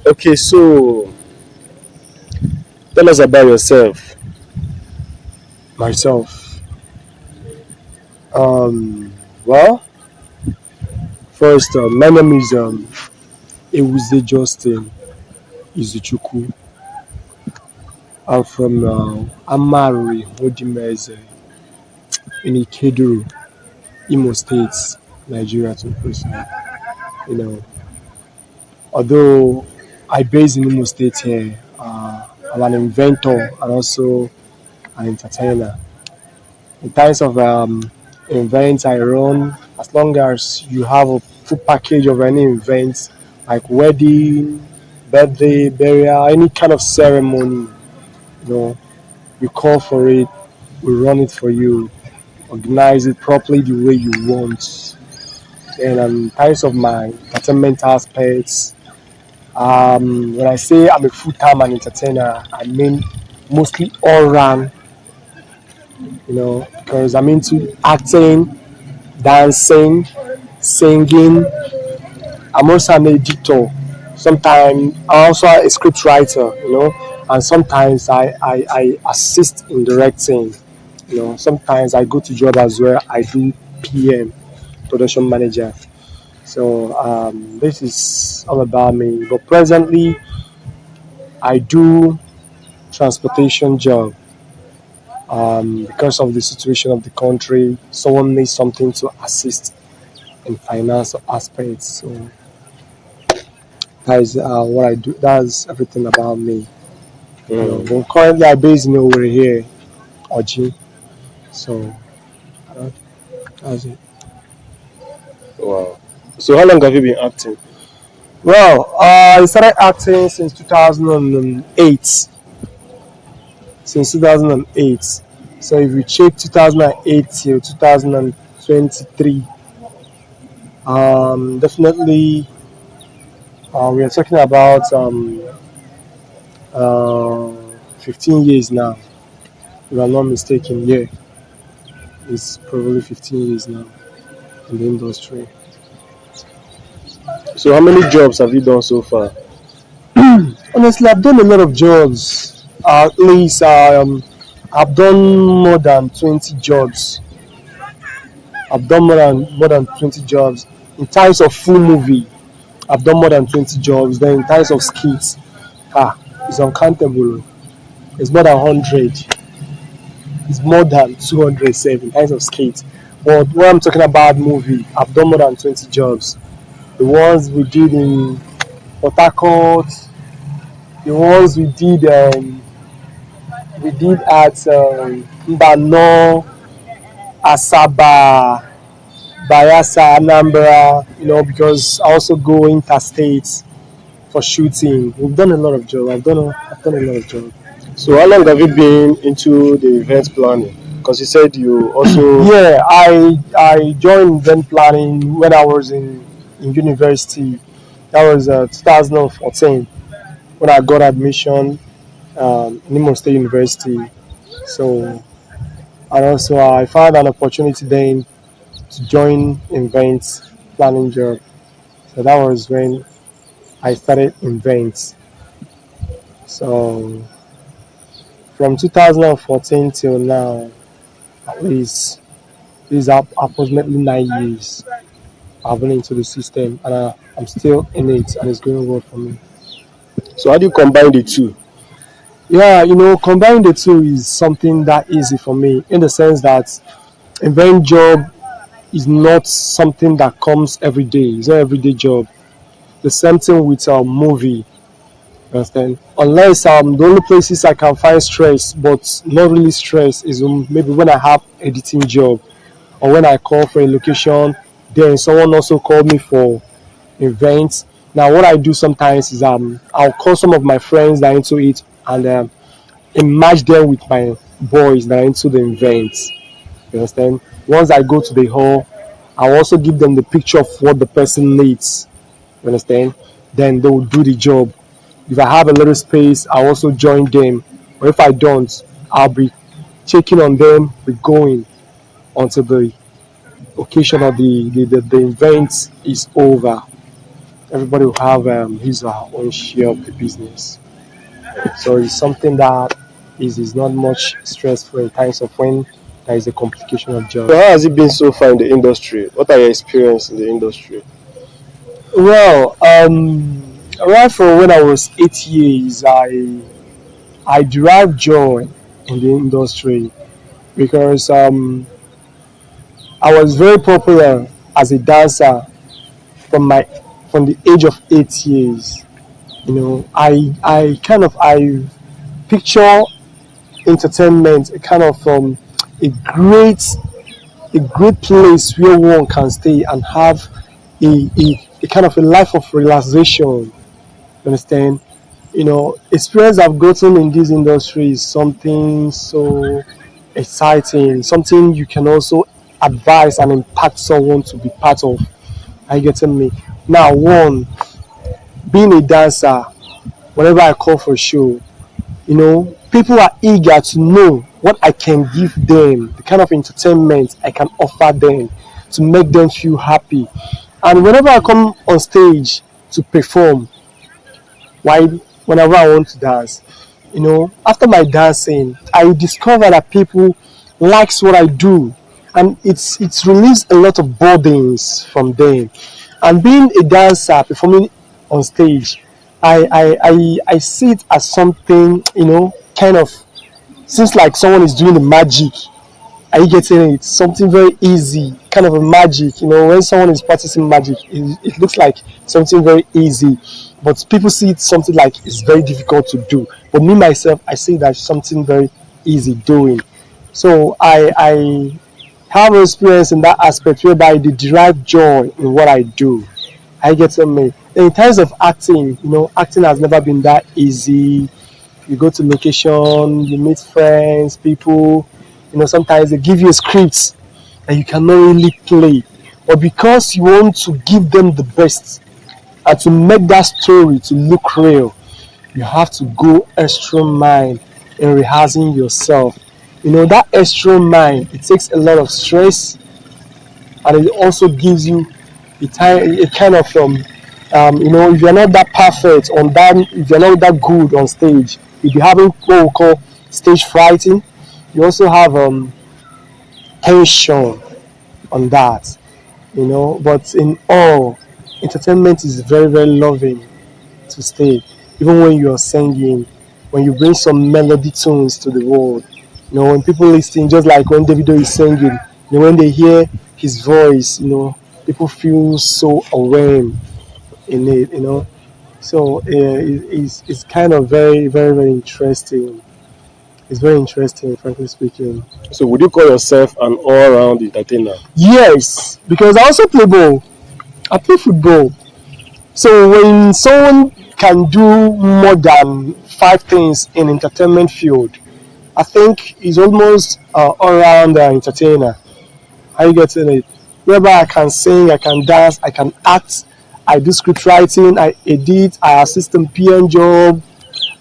Okay, so tell us about yourself. Myself. Well, first, my name is Ewuze Justin Izuchukwu. I'm from Amari Hodimeze in Ikeduru, Imo State, Nigeria to be precise. You know, although I base in Imo State here, I'm an inventor and also an entertainer. In terms of events I run, as long as you have a full package of any event like wedding, birthday, burial, any kind of ceremony, you know, you call for it, we run it for you, organize it properly the way you want. And in terms of my entertainment aspects, when I say I'm a full-time an entertainer, I mean mostly all round, because I'm into acting, dancing, singing. I'm also an editor. Sometimes I'm also a script writer, and sometimes I assist in directing. Sometimes I go to job as well. I do PM, production manager. So this is all about me. But presently, I do transportation job. Because of the situation of the country, someone needs something to assist in finance aspects. So that is what I do. That's everything about me. Mm. But currently I base in over here, Oji. So uh, that's it. Wow. So how long have you been acting? Well, I started acting since 2008. Since 2008. So if you check 2008 till 2023, definitely we are talking about uh, 15 years now. If I'm not mistaken, yeah, it's probably 15 years now in the industry. So how many jobs have you done so far? Honestly, I've done a lot of jobs. At least I've done more than 20 jobs. I've done more than 20 jobs. In terms of full movie, I've done more than 20 jobs. Then in terms of skits, it's uncountable. It's more than 100. It's more than 200 in terms of skits. But when I'm talking about movie, I've done more than 20 jobs. The ones we did in Port Harcourt, the ones we did at Mbano, Asaba, Bayelsa, Anambra, because I also go interstate for shooting. We've done a lot of jobs. I've done a lot of jobs. So how long have you been into the event planning? Because you said you also. Yeah, I joined event planning when I was in university. That was 2014 when I got admission in Imo State University. So and also I found an opportunity then to join event planning job. So that was when I started events. So from 2014 till now, at least this is approximately 9 years I've been into the system, and I'm still in it, and it's going well for me. So how do you combine the two? Yeah, combining the two is something that easy for me in the sense that event job is not something that comes every day. It's not an everyday job. The same thing with a movie. You understand? Unless the only places I can find stress, but not really stress, is maybe when I have editing job or when I call for a location. Then someone also called me for events. Now, what I do sometimes is I'll call some of my friends that are into it and match them with my boys that are into the events. You understand? Once I go to the hall, I'll also give them the picture of what the person needs. You understand? Then they will do the job. If I have a little space, I'll also join them. Or if I don't, I'll be checking on them, be going until the occasion of the event is over. Everybody will have his or her own share of the business. So it's something that is not much stressful in times of when there is a complication of So job. how has it been so far in the industry? What are your experience in the industry? Well, right from when I was 8 years, I derived joy in the industry because I was very popular as a dancer from my from the age of 8 years. I picture entertainment a kind of a great a great place where one can stay and have a kind of a life of relaxation. You understand? Experience I've gotten in this industry is something so exciting, something you can also advise and impact someone to be part of. Are you getting me? Now, one, being a dancer, whenever I call for a show, people are eager to know what I can give them, the kind of entertainment I can offer them to make them feel happy. And whenever I come on stage to perform, why whenever I want to dance, after my dancing, I discover that people likes what I do, and it's relieves a lot of burdens from them. And being a dancer performing on stage, I see it as something, kind of seems like someone is doing the magic. Are you getting it? Something very easy, kind of a magic. When someone is practicing magic, it looks like something very easy, but people see it something like it's very difficult to do. But me myself, I see that something very easy doing. So I have experience in that aspect whereby they derive joy in what I do. I get me. In terms of acting, acting has never been that easy. You go to location, you meet friends, people. Sometimes they give you a script that you cannot really play, but because you want to give them the best and to make that story to look real, you have to go extra mile in rehearsing yourself. That extra mile, it takes a lot of stress, and it also gives you a kind of if you're not that perfect on that, if you're not that good on stage, you'll be having what we call stage frighting. You also have tension on that. But in all, entertainment is very, very loving to stay. Even when you're singing, when you bring some melody tunes to the world, when people listen, just like when Davido is singing, when they hear his voice, people feel so overwhelmed in it. So it's kind of very, very, very interesting. It's very interesting, frankly speaking. So would you call yourself an all-round entertainer? Yes, because I also play ball. I play football. So when someone can do more than five things in entertainment field, I think he's almost all-round entertainer. How you getting it? Whereby I can sing, I can dance, I can act, I do script writing, I edit, I assist in PM job,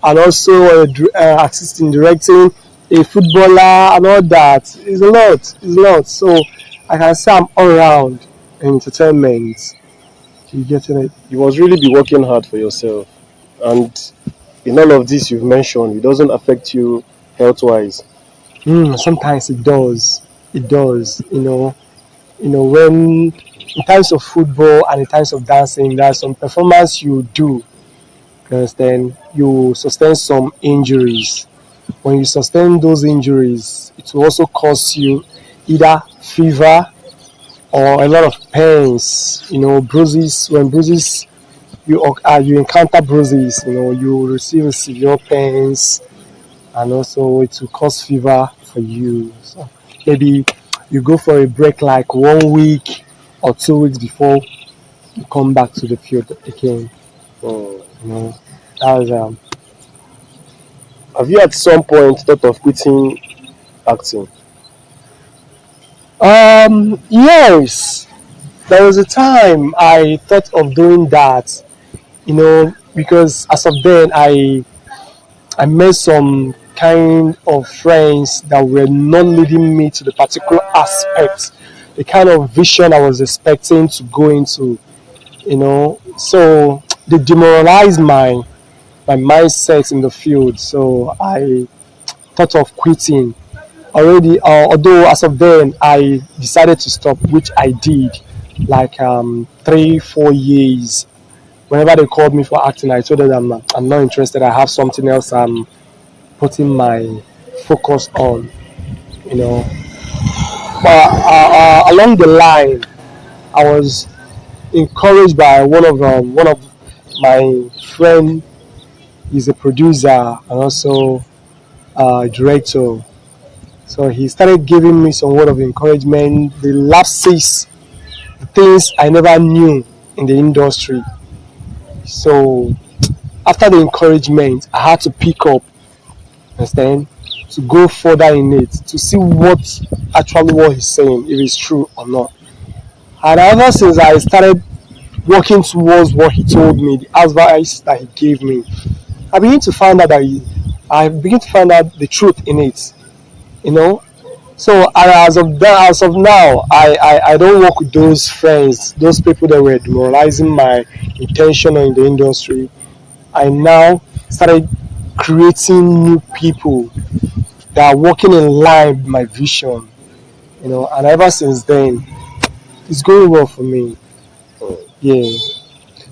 and also assist in directing, a footballer, and all that. It's a lot. It's a lot. So I can say I'm all around in entertainment. You getting it? You must really be working hard for yourself. And in all of this you've mentioned, it doesn't affect you health-wise. Sometimes it does. It does. When in times of football and in times of dancing, there's some performance you do. You understand? You sustain some injuries. When you sustain those injuries, it will also cause you either fever or a lot of pains. Bruises. When bruises you encounter bruises, you receive severe pains, and also it will cause fever for you. So maybe you go for a break like 1 week or 2 weeks before you come back to the field again. Hmm. You know, that's Have you at some point thought of quitting acting? yes. There was a time I thought of doing that, because as of then I met some kind of friends that were not leading me to the particular aspect, the kind of vision I was expecting to go into So they demoralized my mindset in the field. So I thought of quitting already. Although as of then I decided to stop, which I did, like 3 4 years. Whenever they called me for acting, I told them I'm not interested. I have something else I'm putting my focus on. You know, but along the line, I was encouraged by one of my friend. He's a producer and also a director. So he started giving me some word of encouragement, the lapses, the things I never knew in the industry. So after the encouragement, I had to pick up, understand, to go further in it, to see what he's saying, if it's true or not. And ever since I started working towards what he told me, the advice that he gave me, I begin to find out that I begin to find out the truth in it. You know, so as of now, I don't work with those friends, those people that were demoralizing my intention in the industry. I now started creating new people that are working in line with my vision. And ever since then, it's going well for me. Yeah,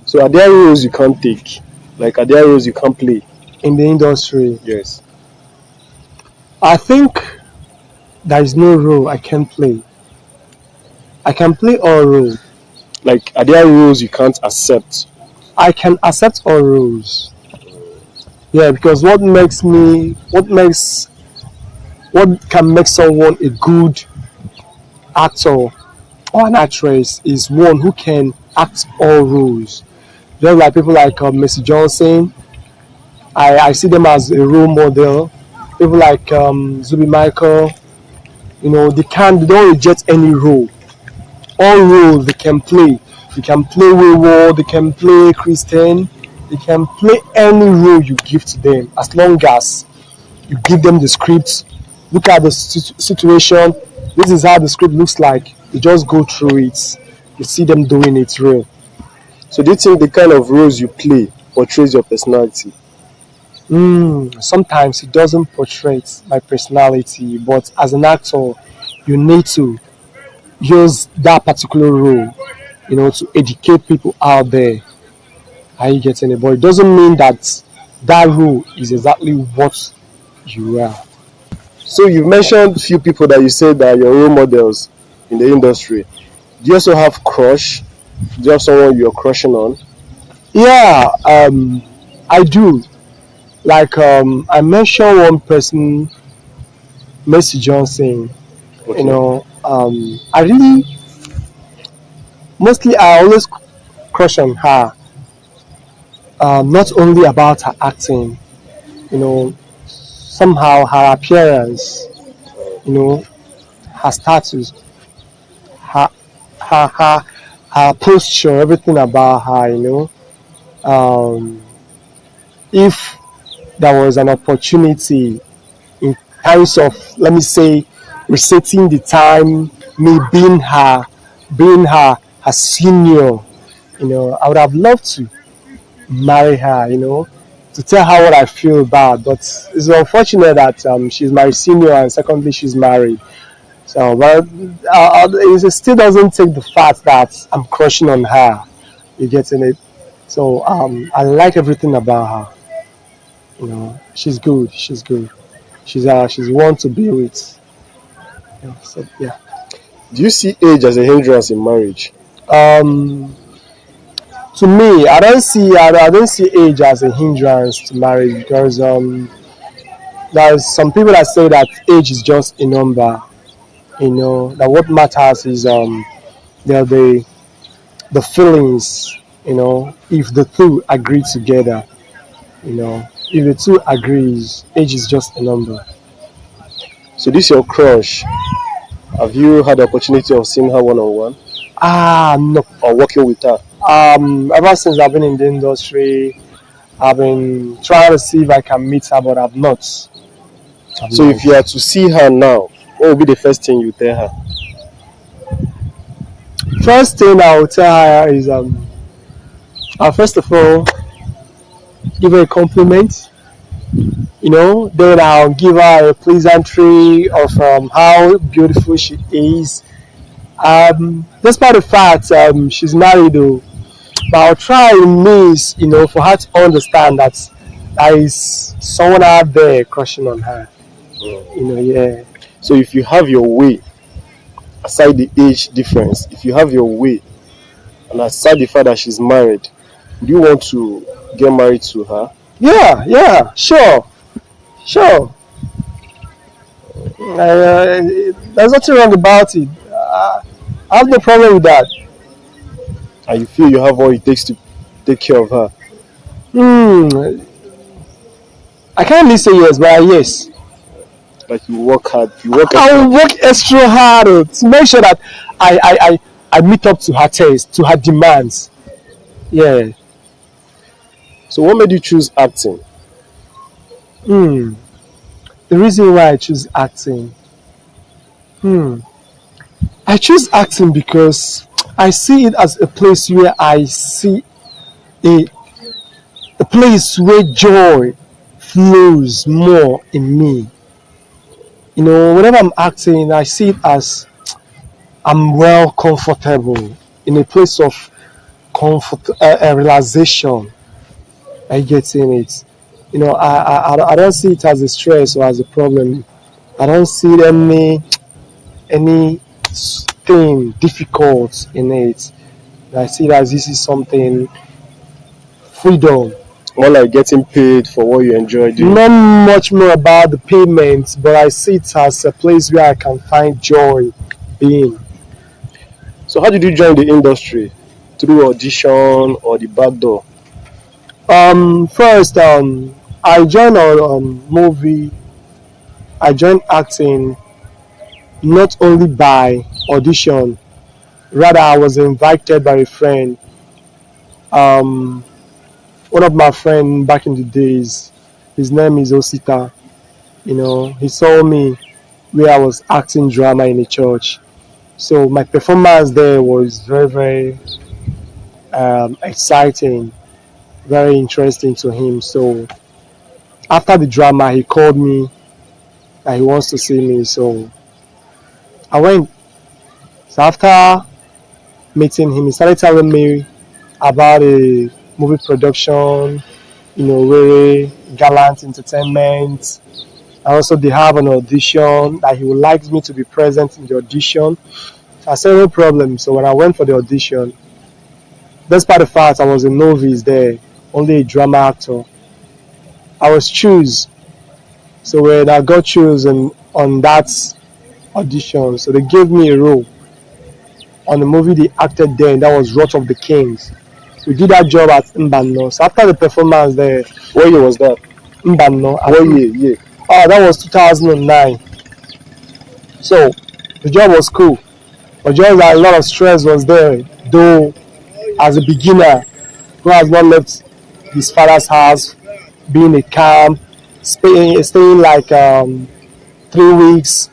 So are there roles you can't take? Like are there roles you can't play? in the industry, Yes. I think there is no role I can play. I can play all roles. Like are there roles you can't accept? I can accept all roles. Yeah, because what can make someone a good actor or an actress is one who can act all roles. Just like people like Mercy Johnson, I see them as a role model. People like Zubi Michael, they don't reject any role. All roles they can play. They can play wayward, they can play Christian, they can play any role you give to them as long as you give them the script. Look at the situation. This is how the script looks like. You just go through it. You see them doing it real. So do you think the kind of roles you play portrays your personality? Sometimes it doesn't portray my personality, but as an actor, you need to use that particular role, to educate people out there. Are you getting it? But it doesn't mean that that role is exactly what you are. So you've mentioned few people that you said are your role models in the industry. Do you also have crush? Do you have someone you're crushing on? Yeah, I do. Like I mentioned one person, Mercy Johnson. Okay. I really mostly I always crush on her. Not only about her acting, you know, somehow her appearance, you know, her status, her her her, her posture, everything about her. Um, if there was an opportunity in terms of, let me say, resetting the time, me being her senior, I would have loved to marry her, to tell her what I feel about. But it's unfortunate that she's my senior and secondly she's married. So, but it still doesn't take the fact that I'm crushing on her. You getting it? So I like everything about her. She's good. She's good. She's one to be with. So yeah. Do you see age as a hindrance in marriage? Um, to me, I don't see age as a hindrance to marriage because there's some people that say that age is just a number. That what matters is the feelings. If the two agree together. If the two agrees, age is just a number. So this your crush. Have you had the opportunity of seeing her one on one No. or working with her? Ever since I've been in the industry, I've been trying to see if I can meet her, but I've not. I've So not. if you are to see her now, what would be the first thing you tell her? First thing I will tell her is First of all, give her a compliment. Then I'll give her a pleasantry of how beautiful she is. Despite the fact she's married, though, but I'll try means for her to understand that there is someone out there crushing on her. Yeah. So if you have your way, aside the age difference, if you have your way, and aside the fact that she's married, do you want to get married to her? Yeah, yeah, sure, sure. There's nothing wrong about it. I have no problem with that. And you feel you have what it takes to take care of her? Hmm, I can't really say yes, but yes. Like you work hard, you work I extra. will work extra hard to make sure that I meet up to her taste, to her demands. Yeah. So what made you choose acting? Hmm. The reason why I choose acting. Hmm. I choose acting because I see it as a place where I see a, a place where joy flows more in me. Whenever I'm acting, I see it as I'm well comfortable in a place of comfort, realization. I get in it. I don't see it as a stress or as a problem. I don't see any thing difficult in it. I see it as this is something freedom. More like getting paid for what you enjoy doing. Not much more about the payment, but I see it as a place where I can find joy being. So how did you join the industry? Through audition or the back door? First, I joined a movie. I joined acting not only by audition, rather I was invited by a friend. Um, One of my friend back in the days, his name is Osita. He saw me where I was acting drama in a church. So my performance there was very, very exciting, very interesting to him. So after the drama, he called me that he wants to see me. So I went. So after meeting him, he started telling me about a movie production, where Gallant Entertainment. And also they have an audition that he would like me to be present in the audition. So I said no problem. So when I went for the audition, despite the fact I was a novice there, only a drama actor, I was chosen. So when I got chosen on that audition, so they gave me a role on the movie they acted there, and that was Wrath of the Kings. We did that job at Mbano. So after the performance there, What year was that? Mbano, What year? Yeah. oh, that was 2009. So the job was cool, but just that a lot of stress was there. Though as a beginner who has not left his father's house, being a camp, staying like 3 weeks.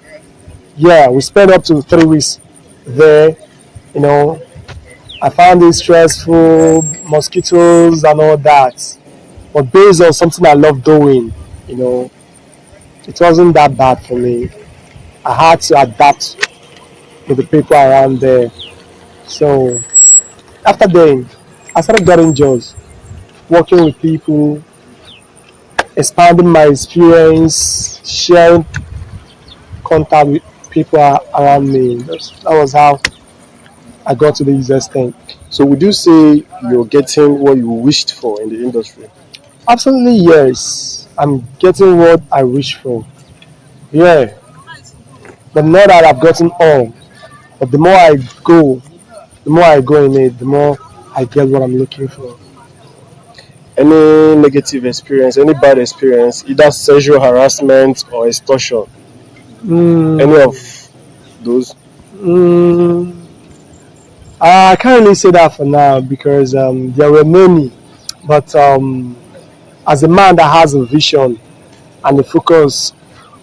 Yeah, we spent up to 3 weeks there. You know, I found it stressful, mosquitoes and all that. But based on something I love doing, you know, it wasn't that bad for me. I had to adapt with the people around there. So after then, I started getting jobs, working with people, expanding my experience, sharing contact with people around me. That was how I got to this extent. So would you say you're getting what you wished for in the industry? Absolutely yes. I'm getting what I wish for. Yeah. But not that I've gotten all. But the more I go in it, the more I get what I'm looking for. Any negative experience, any bad experience, either sexual harassment or extortion? Any Mm, of those? mm, I can't really say that for now because there were many. But as a man that has a vision and a focus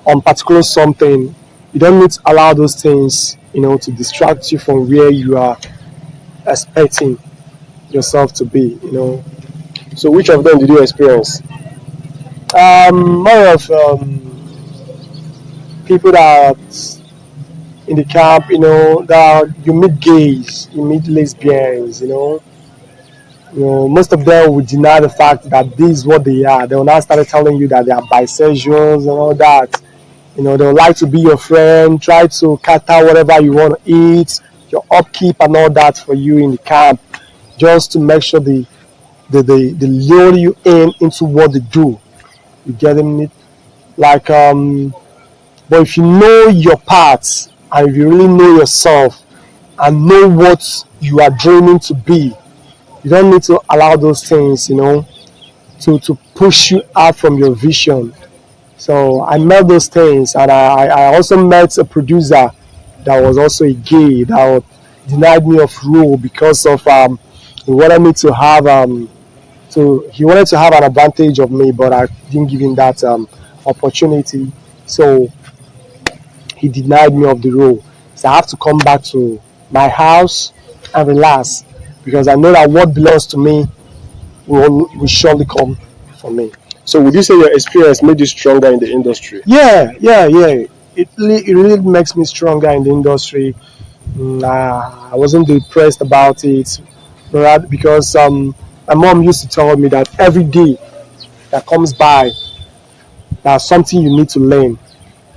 on particular something, you don't need to allow those things, to distract you from where you are expecting. yourself to be. So which of them did you experience? More of people that in the camp, that you meet gays, you meet lesbians, most of them would deny the fact that this is what they are. They will now start telling you that they are bisexuals and all that. They would like to be your friend, try to cater whatever you want to eat, your upkeep and all that for you in the camp, just to make sure they lure you into what they do. You getting it? Like but if you know your parts and if you really know yourself and know what you are dreaming to be, you don't need to allow those things, to push you out from your vision. So I met those things, and I also met a producer that was also a gay that denied me of role because of he wanted me to have he wanted to have an advantage of me, but I didn't give him that opportunity. So he denied me of the role. So I have to come back to my house and relax because I know that what belongs to me will surely come for me. So would you say your experience made you stronger in the industry? Yeah, yeah, yeah. It really makes me stronger in the industry. I wasn't depressed about it, but because my mom used to tell me that every day that comes by, there's something you need to learn,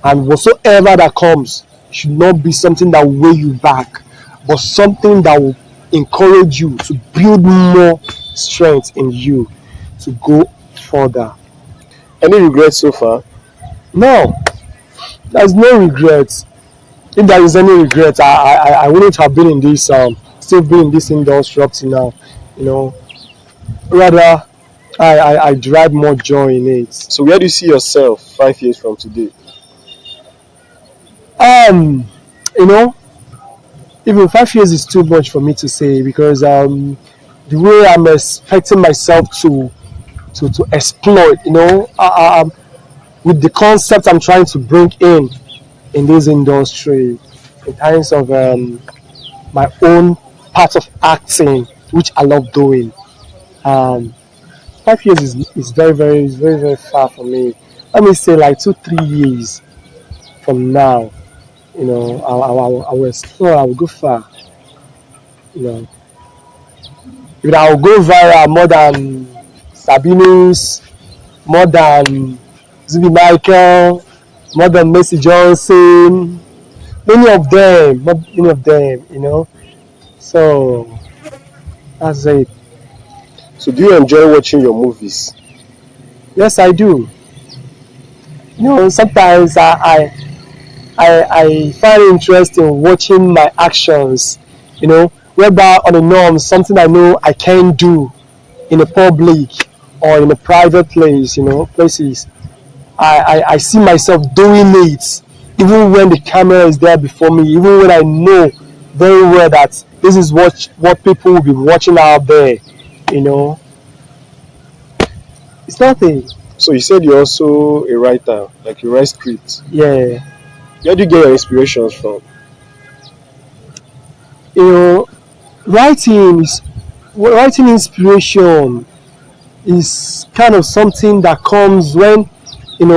and whatsoever that comes should not be something that will weigh you back, but something that will encourage you to build more strength in you to go further. Any regrets so far? No, there's no regrets. If there is any regret, I wouldn't have been in this still been in this industry up to now. You know, rather I derive more joy in it. So where do you see yourself 5 years from today? Um, you know, even 5 years is too much for me to say because the way I'm expecting myself to exploit, with the concept I'm trying to bring in this industry, in terms of my own part of acting, which I love doing. Um, 5 years is very far for me. Let me say like 2 3 years from now, I will explore. I will go far. You know, if I will go viral more than Sabinus, more than Zubi Michael, more than Messi Johnson, many of them. So that's it. So do you enjoy watching your movies? Yes, I do. Sometimes I find interesting watching my actions, whereby on the norm, something I know I can do in a public or in a private place, places. I see myself doing it, even when the camera is there before me, even when I know very well that this is what people will be watching out there, you know. It's nothing. So you said you're also a writer, like you write scripts. Yeah. Where do you get your inspirations from? You know, writing inspiration is kind of something that comes when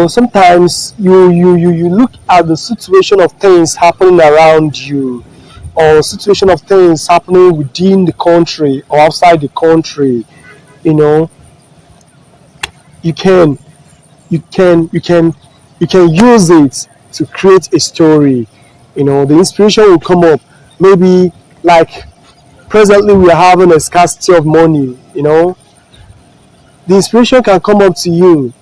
sometimes you look at the situation of things happening around you or situation of things happening within the country or outside the country. you know you can you can use it to create a story. The inspiration will come up, maybe like presently we are having a scarcity of money. The inspiration can come up to you.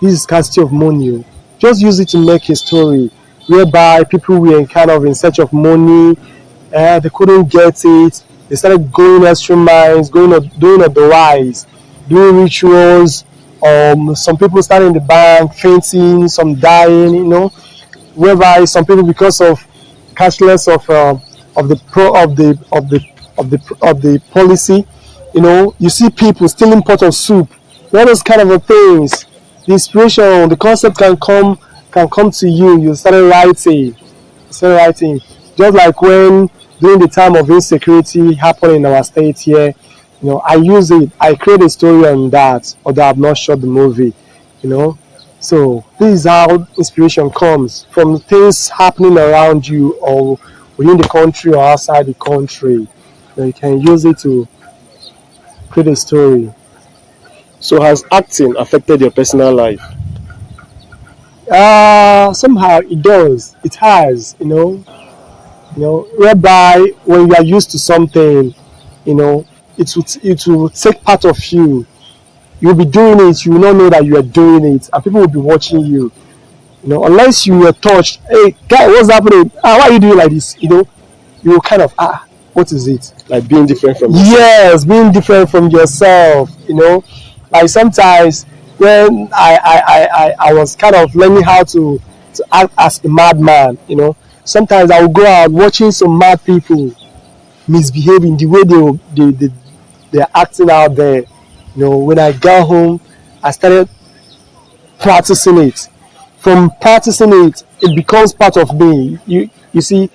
This is scarcity of money. Just use it to make a story whereby people were kind of in search of money. They couldn't get it. They started going extra miles, doing otherwise, doing rituals. Some people started in the bank, fainting, some dying. Whereby some people, because of cashless of the pro of the policy, you see people stealing pot of soup. All those kind of things. The inspiration, the concept can come to you. You start writing, just like when during the time of insecurity happening in our state here, I use it. I create a story on that, although I've not shot the movie, you know. So this is how inspiration comes from things happening around you or within the country or outside the country. You can use it to create a story. So has acting affected your personal life? Somehow it does. It has, whereby when you are used to something, it will take part of you. You'll be doing it, you will not know that you are doing it, and people will be watching you. Unless you were touched, hey guy, what's happening? Why are you doing like this? You will kind of what is it? Like being different from yourself? Yes, being different from yourself. Like sometimes when I was kind of learning how to act as a madman. Sometimes I would go out watching some mad people misbehaving the way they're acting out there. When I got home, I started practicing it. From practicing it, it becomes part of me. You see,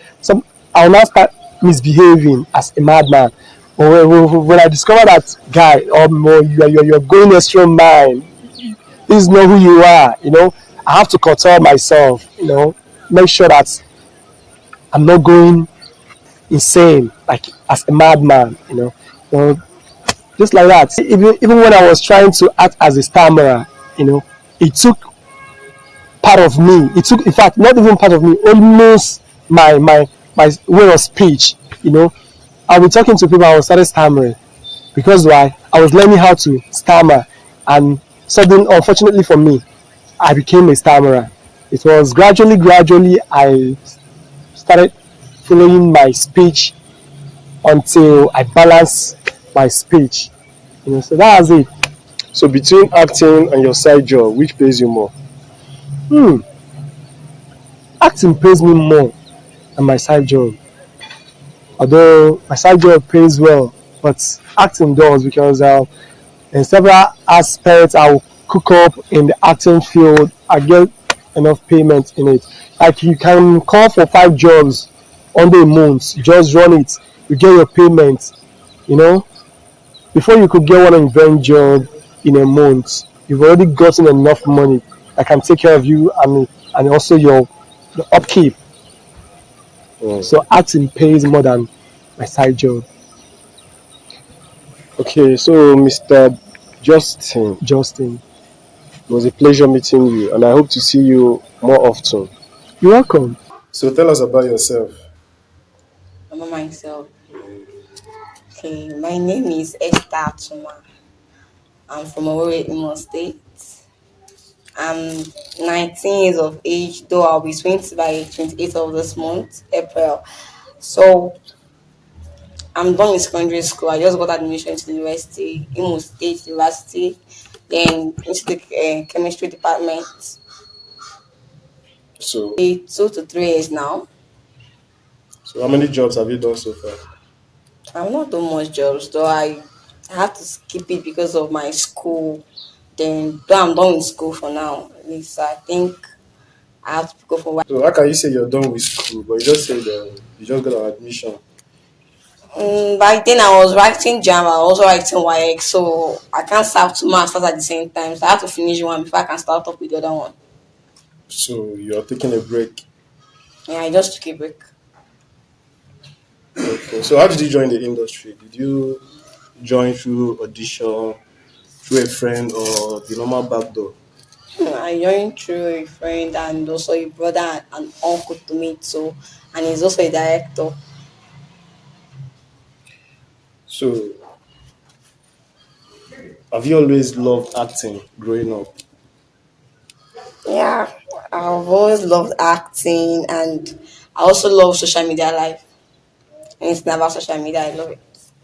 I'll now start misbehaving as a madman. But when I discover that guy, you're going extra mile. This is not who you are. I have to control myself. Make sure that I'm not going insane like as a madman. Just like that. Even when I was trying to act as a stammerer, it took part of me. It took, in fact, not even part of me, almost my way of speech. I'll be talking to people, I was started stammering because why? I was learning how to stammer, and suddenly, unfortunately for me, I became a stammerer. It was gradually I started following my speech until I balanced my speech. So that was it. So between acting and your side job, which pays you more? Hmm. Acting pays me more than my side job. Although my side job pays well, but acting does because in several aspects I will cook up in the acting field. I get enough payment in it. Like you can call for 5 jobs under a month, just run it, you get your payment. You know, before you could get one event job in a month, you've already gotten enough money that can take care of you and also your upkeep. Mm. So acting pays more than my side job. Okay, so Mr. Justin, Justin, it was a pleasure meeting you, and I hope to see you more often. you're welcome. So tell us about yourself. About myself. Okay, my name is Esther Tuma. I'm from Owerri, Imo State. I'm 19 years of age, though I'll be 20 by 28th of this month, April. So I'm done with secondary school. I just got admission to the university, Imo State University, then into the chemistry department. So, 2 to 3 years now. so how many jobs have you done so far? I'm not doing much jobs, though I have to skip it because of my school. Then, though I'm done with school for now, at least I think I have to go for work. So how can you say you're done with school, but you just said you just got an admission? Back then, I was writing Java, I was also writing YX, so I can't start two masters at the same time. So I have to finish one before I can start up with the other one. So you're taking a break. Yeah, I just took a break. Okay. So how did you join the industry? Did you join through audition, through a friend, or the normal back door? I joined through a friend and also a brother and uncle to me too, and he's also a director. So have you always loved acting growing up? Yeah, I've always loved acting and I also love social media life. Anything about social media, I love it.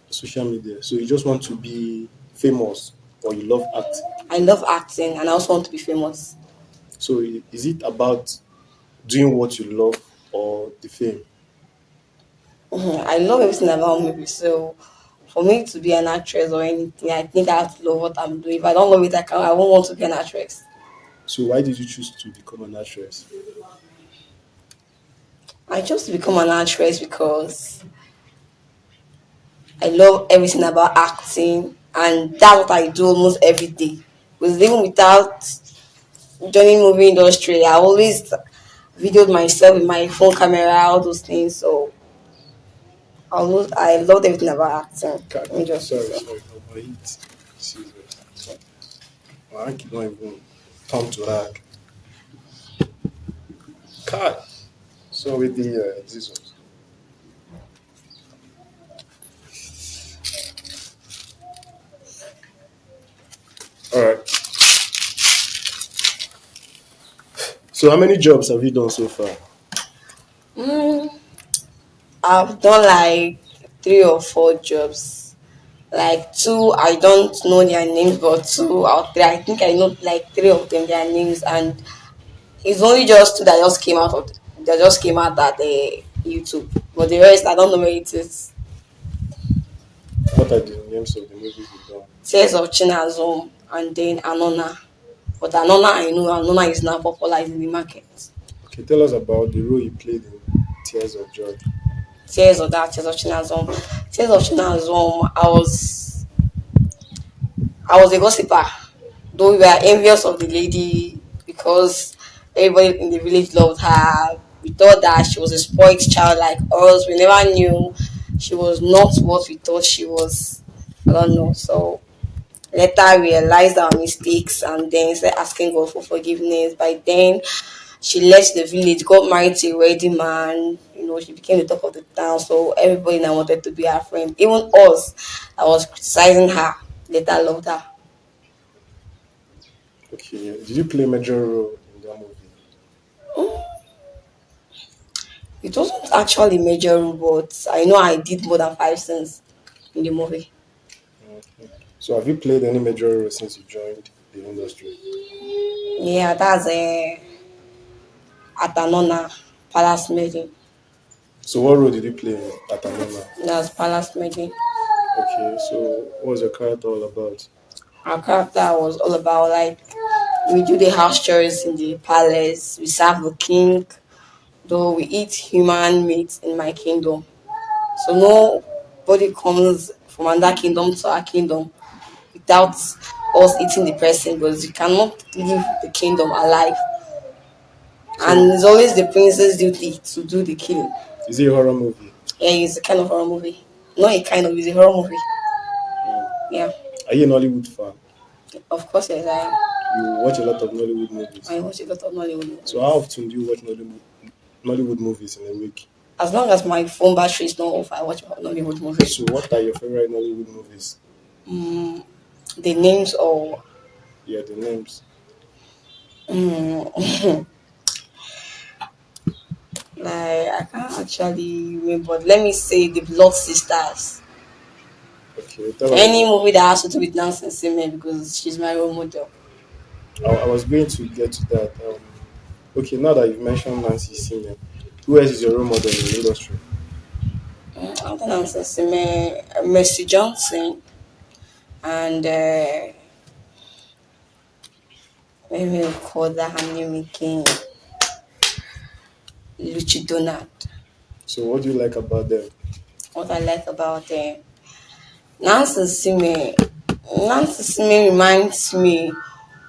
Social media. So you just want to be famous, or you love acting? I love acting and I also want to be famous. So is it about doing what you love or the fame? I love everything about movies. So for me to be an actress or anything, I think I have to love what I'm doing. If I don't love it, I won't want to be an actress. So why did you choose to become an actress? I chose to become an actress because I love everything about acting, and that's what I do almost every day. Because even without joining movie industry, I always videoed myself with my phone camera, all those things. So I loved everything about acting. God, Let me just sorry, say. sorry, overheat. Jesus. My hand don't even come to hack. God. So with the Jesus. All right. So how many jobs have you done so far? Mm, I've done like 3 or 4 jobs. Like two, I don't know their names, but two out there, I think I know like three of them, their names, and it's only just two that just came out that just came out at the YouTube. But the rest, I don't know where it is. What are the names of the movies you've done? Tears of Chinazom and then Anona. But Anona, I know Anona is now popular in the market. Okay, tell us about the role you played in Tears of Joy. Tears of Chinazom. Tears of Chinazom, I was a gossiper. Though we were envious of the lady because everybody in the village loved her. We thought that she was a spoiled child like us. We never knew she was not what we thought she was. I don't know. So later realized our mistakes and then started asking God for forgiveness. By then, she left the village, got married to a wealthy man. She became the talk of the town. So everybody now wanted to be her friend. Even us, I was criticizing her. Later loved her. Okay, did you play a major role in that movie? It wasn't actually major, but I know I did more than 5 scenes in the movie. Okay. So have you played any major role since you joined the industry? Yeah, that's a Atanona Palace Meeting. So what role did you play in Atamema? That's Palace Meeting. Okay, so what was your character all about? Our character was all about like we do the house chores in the palace, we serve the king, though we eat human meat in my kingdom. So nobody comes from another kingdom to our kingdom without us eating the person because you cannot leave the kingdom alive. So And it's always the prince's duty to do the killing. is it a horror movie? Yeah, it's a kind of horror movie. Not a kind of, it's a horror movie. Mm. Yeah, Are you a Nollywood fan? of course, yes, I am. You watch a lot of Nollywood movies. I watch a lot of Nollywood So how movies. often do you watch Nollywood movies in a week? As long as my phone battery is not off, I watch Nollywood movies. So what are your favorite Nollywood movies? Mm, the names of, Yeah, the names. mm, like, I can't actually remember. Let me say the Blood Sisters. Okay, tell us Any about. movie that has to do with Nancy Sime because she's my role model. I was going to get to that. Okay, now that you've mentioned Nancy Simon, who else is your role model in the industry? After Nancy Sime, Mercy Johnson, and let me call that her name again. Luchi Donald. So what do you like about them? What I like about Nancy Sime. Nancy Sime reminds me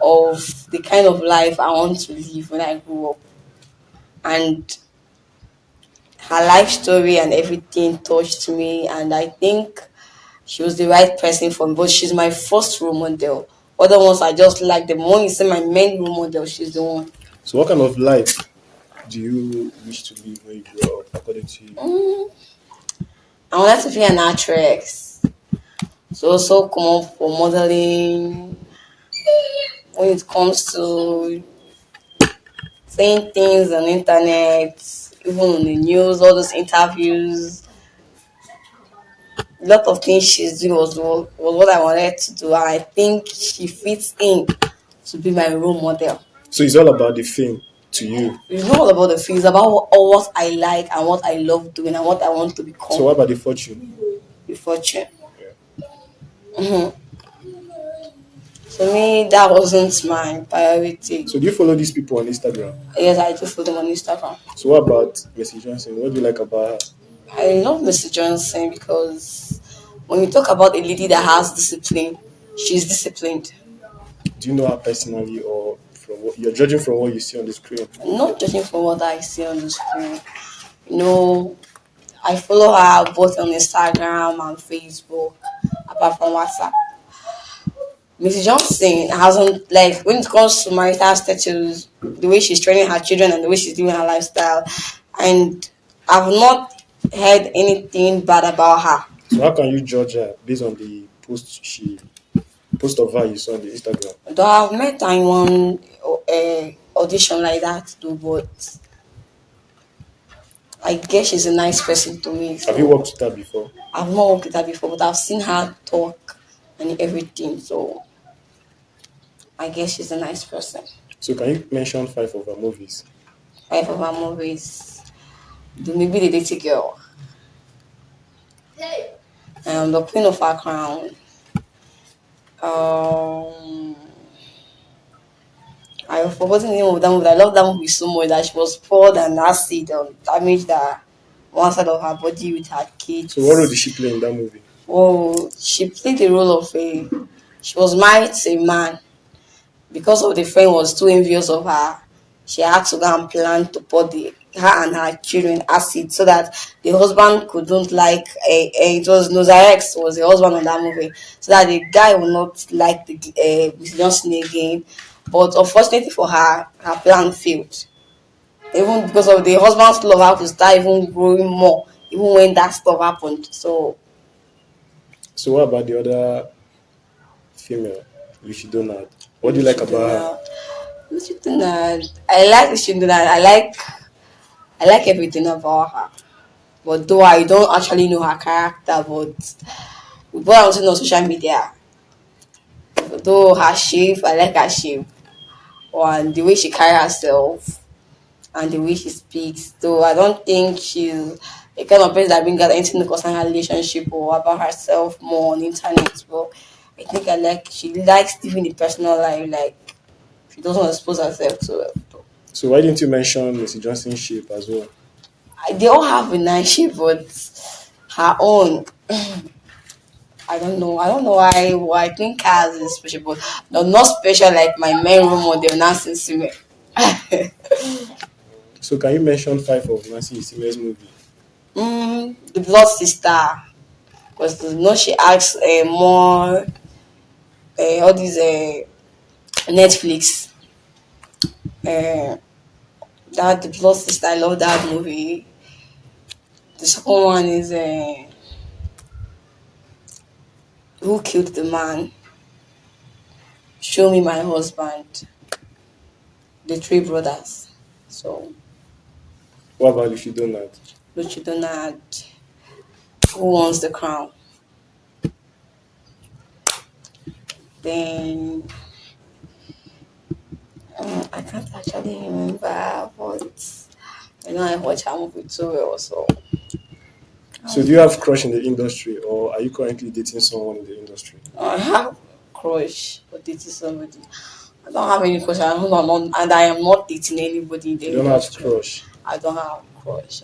of the kind of life I want to live when I grow up. And her life story and everything touched me. And I think she was the right person for me. But she's my first role model. Other ones I just like them. When you say my main role model, she's the one. So what kind of life do you wish to live when you grow up, according to you? Mm, I wanted to be an actress. So also come up for modeling. When it comes to saying things on the internet, even on the news, all those interviews, a lot of things she's doing was what I wanted to do, and I think she fits in to be my role model. So it's all about the fame to you. It's not all about the things, about what I like and what I love doing and what I want to So become. what about the fortune? The fortune. Yeah. Mm-hmm. To me, that wasn't my priority. So do you follow these people on Instagram? Yes, I do follow them on Instagram. So what about Mercy Johnson? What do you like about her? I love Mr. Johnson because When you talk about a lady that has discipline, she's disciplined. Do you know her personally, or from what you're judging from what you see on the screen? Not judging from what I see on the screen. You know, I follow her both on Instagram and Facebook, apart from WhatsApp. Mrs. Johnson hasn't, like, when it comes to marital status, the way she's training her children and the way she's living her lifestyle, and I've not heard anything bad about her. So how can you judge her based on the post of her you saw on the Instagram? Though I've met her in one audition like that too, but I guess she's a nice person to me. Have you So worked with her before? I've not worked with her before, but I've seen her talk and everything. So I guess she's a nice person. So can you mention five of her movies? Five of her movies. Maybe the Dirty Girl. The Queen of Our Crown. I've forgotten the name of that movie. I love that movie so much that she was poured and acid damaged that one side of her body with her kids. So what role did she play in that movie? Oh, she played the role of a. She was married to a man. Because of the friend was too envious of her, she had to go and plan to pour her and her children acid so that the husband couldn't like. It was Nozarex was the husband on that movie, so that the guy will not like the Miss Johnson again. But unfortunately for her, her plan failed. Even because of the husband's love, had to start even growing more, even when that stuff happened. So So what about the other female, Luchi Donald? What do you like about her? Luchi Donald, I like Luchi Donald. I like everything about her. But though I don't actually know her character, but with what I'm seeing on social media, though her shape, I like her shape. And the way she carry herself and the way she speaks. Though I don't think she's a kind of person that brings out anything to concern her relationship or about herself more on the internet. But I think she likes living a personal life, like she doesn't want to expose herself to it. So why didn't you mention Missy Johnson's shape as well? They all have a nice shape, but her own, I don't know why I think hers is special, but no, not special like my main role model, Nancy Sime. So can you mention five of Nancy Isime's movie? The Blood Sister, because she acts more all these Netflix. Uh, that The Blood Sister, I love that movie. The second one is Who Killed the Man? Show Me My Husband. The Three Brothers. So What about Luchi Donald? Luchi Donald, Who Wants the Crown? Then I can't actually remember, but I know I watch her movie too well. So So do you have crush in the industry, or are you currently dating someone in the industry? I have crush for dating somebody. I don't have any crush. And I am not dating anybody in the You don't have industry. crush. I don't have crush.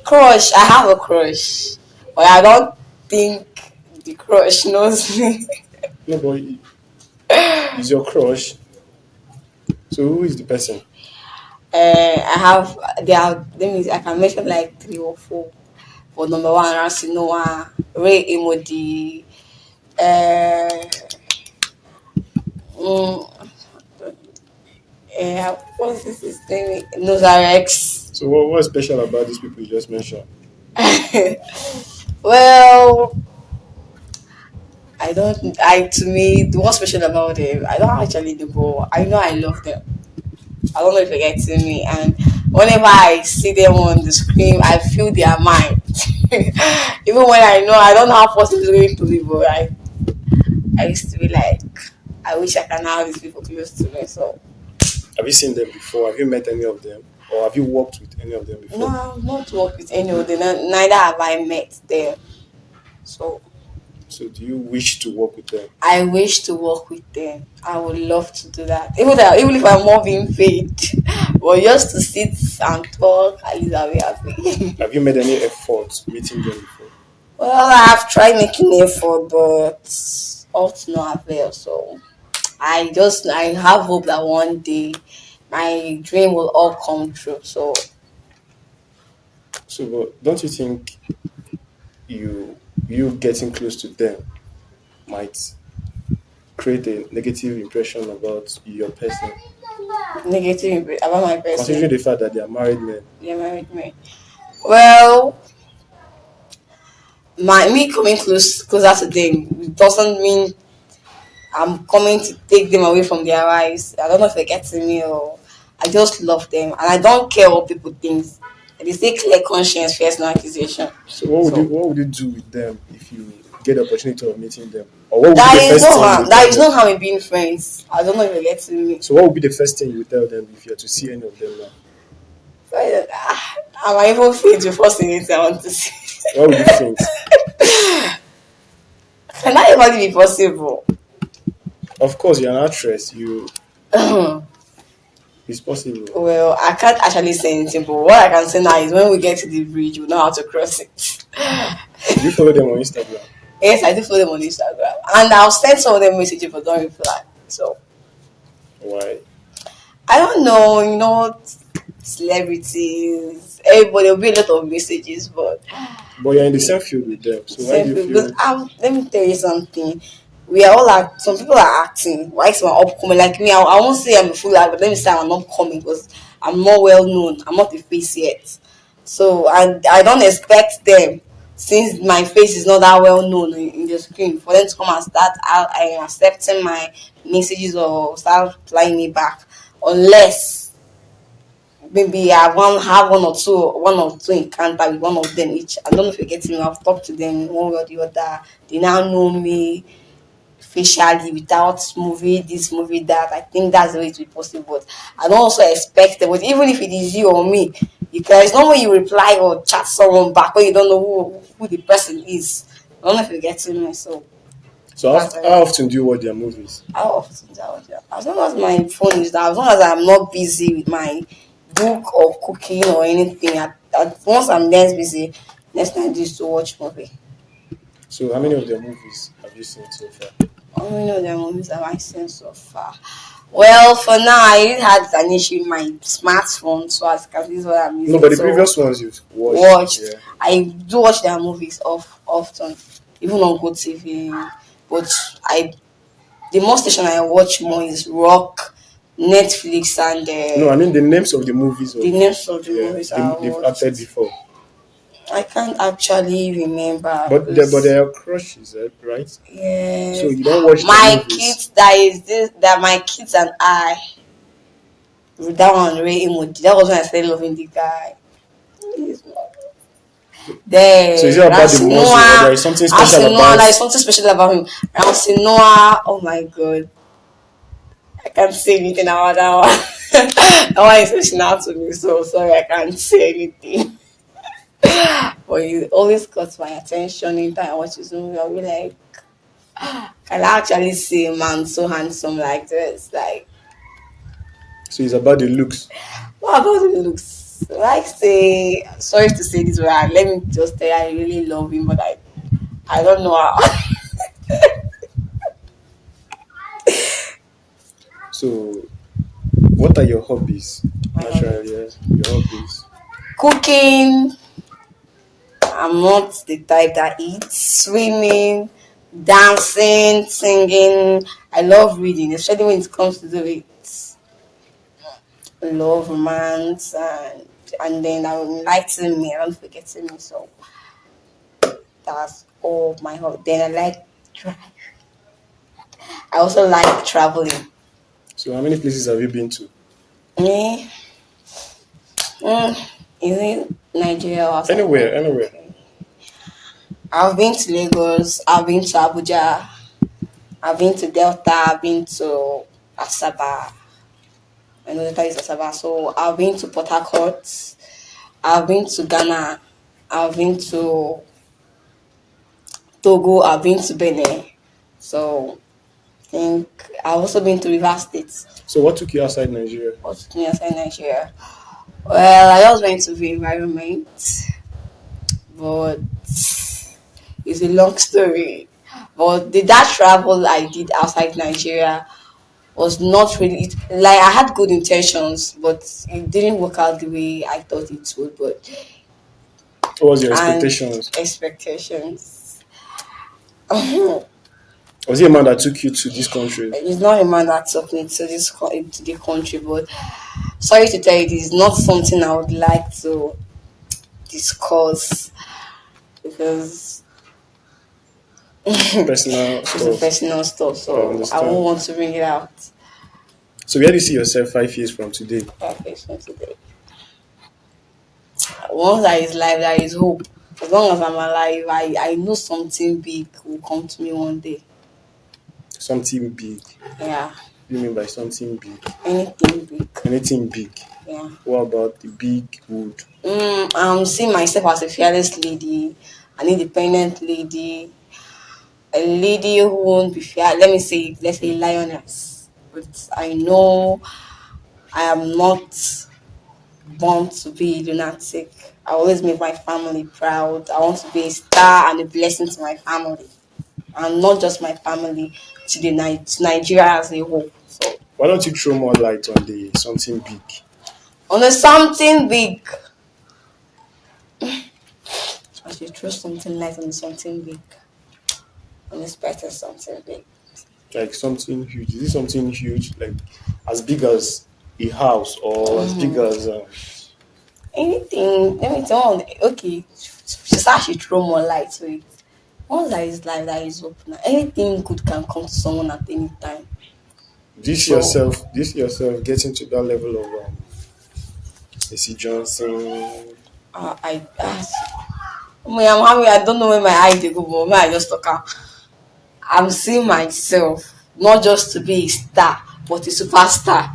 Crush. I have a crush, but I don't think the crush knows me. No, but is your crush. So who is the person? I have. There are. Let me. I can mention like three or four. But number one, Rasinoa, Ray Emodi, uh, mm, what's this his name? Nozarex. So what's special about these people you just mentioned? Well, I don't. To me, what's special about them? I don't actually know, but I know I love them. I don't know if you're getting me. And whenever I see them on the screen, I feel their mind. Even when I know I don't know how possible it's going to be, but I used to be like, I wish I can have these people close to me. So Have you seen them before? Have you met any of them? Or have you worked with any of them before? no, I've not worked with any of them. Neither have I met them. So So do you wish to work with them? I wish to work with them. I would love to do that. Even if I'm not being paid, but just to sit and talk, at least I'll be happy. Have you made any effort meeting them before? Well, I've tried making effort, but all to no avail. So I have hope that one day my dream will all come true. So So, but don't you think you you getting close to them might create a negative impression about your person, negative about my considering person. the fact that they are married men? They married me. Well, my me coming closer to them doesn't mean I'm coming to take them away from their lives. I don't know if they're getting me or I just love them and I don't care what people think. They say clear conscience, fears no accusation. So, what would you So what would you do with them if you get the opportunity of meeting them, or what would be there the is first no thing you harm. would There tell is them? no harm in being friends. I don't know if you're getting me. So, what would be the first thing you would tell them if you are to see any of them now? So I might even faint before saying it I want to say. Why would you faint? Can that ever be possible? Of course, you're an actress. You It's possible. Well, I can't actually say anything, but what I can say now is when we get to the bridge, we know how to cross it. Do you follow them on Instagram? Yes, I do follow them on Instagram, and I'll send some of them messages but don't reply. So Why? I don't know, celebrities, everybody will be a lot of messages, but But you're in the same field with them, so why do same you thing. Because feel? let me tell you something. We are all act. Some people are acting. Why is my upcoming? Like me, I won't say I'm a full act, but let me say I'm not coming because I'm not well known. I'm not a face yet. So I don't expect them since my face is not that well known in the screen for them to come and start accepting my messages or start replying me back unless maybe I want have one or two encounter with one of them each. I don't know if you're getting me. I've talked to them one way or the other. They now know me facially without movie this, movie that. I think that's the way it will be possible. But I don't also expect them. But even if it is you or me, because it's not when you reply or chat someone back when you don't know who the person is. I don't know if you're getting me. So So that's how it. often do you watch their movies? How often is that? As long as my phone is down, as long as I'm not busy with my book or cooking or anything, once I'm less busy, next time I do is to watch movie. So how many of their movies have you seen so far? How many of the movies have I seen so far? Well, for now, I really had an issue with my smartphone, so as can see, this is what I'm No, using. but the So, previous ones you've watched, watched. yeah. I do watch their movies often, even on Go TV. But the most station I watch more is Rock, Netflix, and No, I mean the names of the movies the of names of the yeah movies I they've acted watched. before. I can't actually remember But because they are crushes, right? So yes, you don't watch their my movies. kids. That my kids and I. That one really emoji. That was when I started loving the guy. So is There, it about the Ramsey muzzle or there Noah. is something special Ramsey Noah. There is about? something special about him. Ramsey Noah. Oh my god, I can't say anything about that one. That one is personal to me, so sorry I can't say anything. But it always caught my attention anytime I watch his movie. I'll be like, can I actually see a man so handsome like this? Like, So it's about the looks. what about the looks? Like, say, sorry to say this, but let me just say I really love him, but I don't know how. So what are your hobbies? My hobby. Naturally, yes, your hobbies. Cooking. I'm not the type that eats. Swimming, dancing, singing. I love reading, especially when it comes to do with love, romance, and then I would like to me. I don't forget to me. So that's all my hobby. Then I also like traveling. So how many places have you been to? Me, mm, is it Nigeria or outside Anywhere, Nigeria? anywhere. Okay. I've been to Lagos. I've been to Abuja. I've been to Delta. I've been to Asaba. I know Delta is Asaba. So I've been to Port Harcourt. I've been to Ghana. I've been to Togo. I've been to Benin. So I think I've also been to River State. So what took you outside Nigeria? What's me outside Nigeria? Well, I just went to the environment, but It's a long story. But that travel I did outside Nigeria was not really like I had good intentions, but it didn't work out the way I thought it would. But What was your and expectations? expectations. Was he a man that took you to these countries? It's not a man that took me to to the country, but sorry to tell you, it is not something I would like to discuss because Personal it's a stuff. personal stuff, I so I won't understand. want to bring it out. So where do you see yourself 5 years from today? Perfection today. Once there is life, there is hope. As long as I'm alive, I know something big will come to me one day. Something big. Yeah, What do you mean by something big? anything big. Anything big. Yeah. What about the big wood? I'm seeing myself as a fearless lady, an independent lady, a lady who won't be fear. Let me say, let's say lioness. But I know I am not born to be a lunatic. I always make my family proud. I want to be a star and a blessing to my family, and not just my family, to to Nigeria as a whole. So Why don't you throw more light on the something big? on a something big, I should throw something light on something big. Unexpected something big. Like something huge. Is it something huge? Like as big as a house or as big as Anything, let me tell you, okay, she said she throw more light to it. Once there is life, there is hope. Now, anything good can come to someone at any time. So, this yourself getting to that level of AC Johnson. I mean, I'm happy. I don't know where my eye they go, but when I just talk out, I'm seeing myself not just to be a star, but a superstar.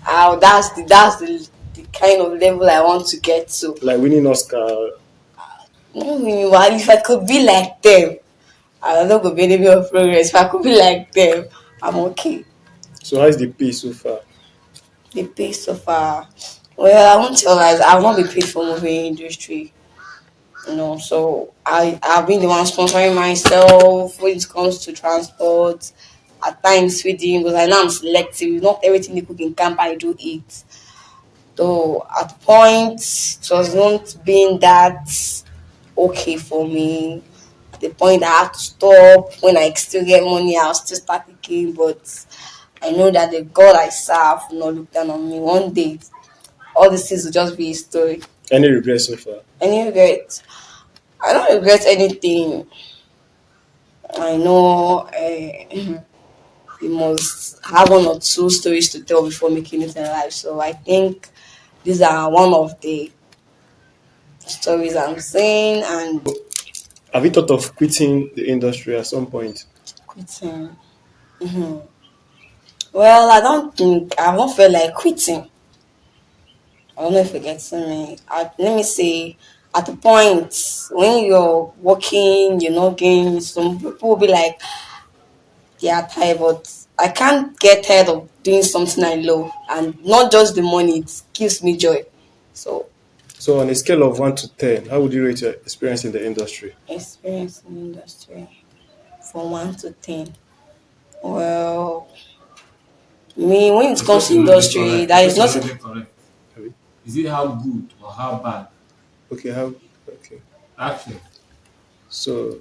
The kind of level I want to get to. Like winning Oscar. If I could be like them, I don't go be any of progress. If I could be like them, I'm okay. So how is the pay so far? The pay so far. Well, I won't tell lies. I've not been paid for movie industry. So I've been the one sponsoring myself when it comes to transport. At times feeding because I know I'm selective. Not everything they cook in camp I do eat. Though at the point it was not being that okay for me. At the point I had to stop. When I still get money, I'll still start again. But I know that the God I serve will not look down on me. One day, all these things will just be a story. Any regrets so far? Any regret? I don't regret anything. I know you must have one or two stories to tell before making it in life. So I think these are one of the stories I'm saying and Have you thought of quitting the industry at some point? quitting. Well, I don't think I won't feel like quitting. I don't know if you're getting me. Let me say, at the point when you're working, you're not getting. Some people will be like, they are tired, but I can't get tired of doing something I love, and not just the money. It gives me joy. So, So on a scale of 1 to 10, how would you rate your experience in the industry? experience in industry from 1 to 10. Well, me when it The comes to question is industry, correct. The that is question not. is correct. Have you- Is it how good or how bad? Okay, how okay. Action. So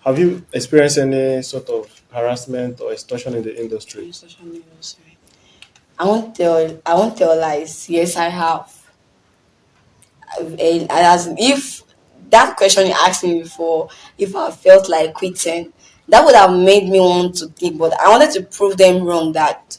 have you experienced any sort of harassment or extortion in the industry? Social media, sorry. I won't tell lies. Yes, I have. As if that question you asked me before, if I felt like quitting, that would have made me want to think. But I wanted to prove them wrong that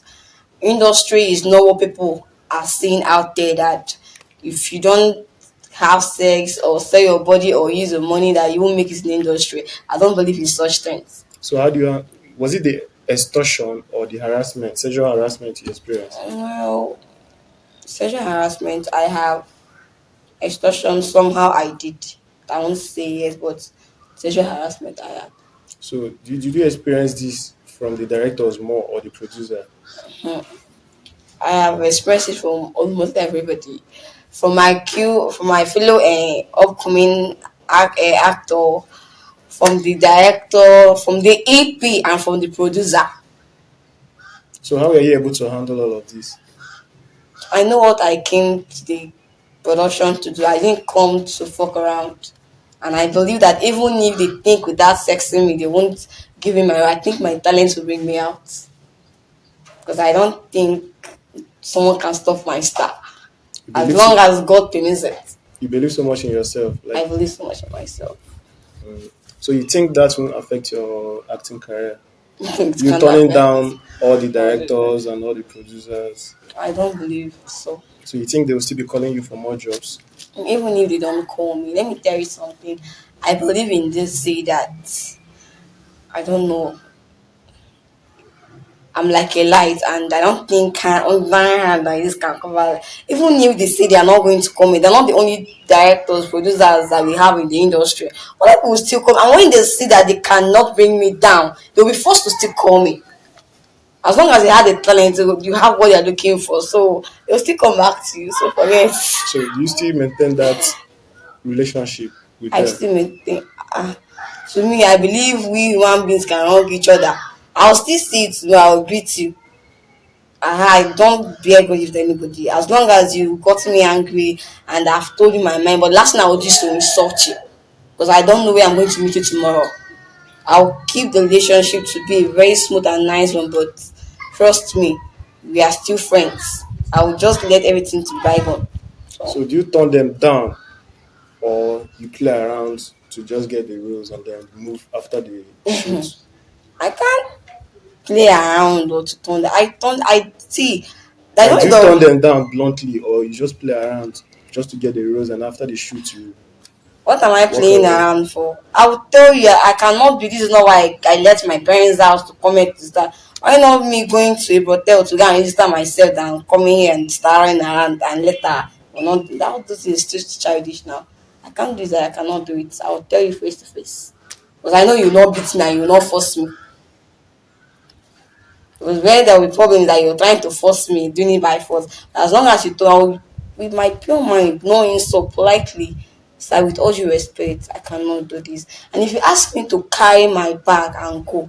industry is not what people are seeing out there. That if you don't have sex or sell your body or use the money, that you won't make it in the industry. I don't believe in such things. So how do you was it the extortion or the harassment, sexual harassment you experienced? Well, sexual harassment, I have. Extortion, somehow I did. I won't say yes, but sexual harassment, I have. So did you experience this from the directors more or the producer? I have expressed it from almost everybody, from my fellow upcoming actor, from the director, from the EP, and from the producer. So how were you able to handle all of this? I know what I came to the production to do. I didn't come to fuck around. And I believe that even if they think without sexing me, they won't give me my. I think my talents will bring me out. Because I don't think someone can stop my star. You As believe long so, as God permits it. you believe so much in yourself, I like believe so much in myself. so you think that won't affect your acting career? It You can turning affect down all the all the. directors and all the producers. I don't believe so. So you think they will still be calling you for more jobs? Even if they don't call me, let me tell you something. I believe in this say that I don't know. I'm like a light, and I don't think can on one hand like this can cover. Even if they say they are not going to call me, they're not the only directors, producers that we have in the industry. Other people will still come, and when they see that they cannot bring me down, they'll be forced to still call me. As long as you have the talent, you have what you're looking for, so they'll still come back to you. So forget. So do you still maintain that relationship with I them? still maintain. To me, I believe we human beings can hug each other. I'll still see it. I'll greet you. I don't bear grudges with anybody. As long as you got me angry and I've told you my mind, but last thing I will do is to insult you because I don't know where I'm going to meet you tomorrow. I'll keep the relationship to be a very smooth and nice one, but trust me, we are still friends. I will just let everything to bygone. So So do you turn them down or you play around to just get the roles and then move after the shoot? I can't play around or to turn. I see. I Like know do it you turn all. them down bluntly or you just play around just to get the roles and after the shoot you What am I walk playing away? around for? I will tell you, I cannot be. This is not why I left my parents' house to come here to start. Why not me going to a hotel to go and register myself than coming here and starting around and later? Will not do that. This is just childish now. I can't do that. I cannot do it. I will tell you face to face. Because I know you will not beat me and you will not force me. Because where there will be problems that you're trying to force me, doing it by force. As long as you told with my pure mind, no insult, politely, so with all due respect, I cannot do this. And if you ask me to carry my bag and go,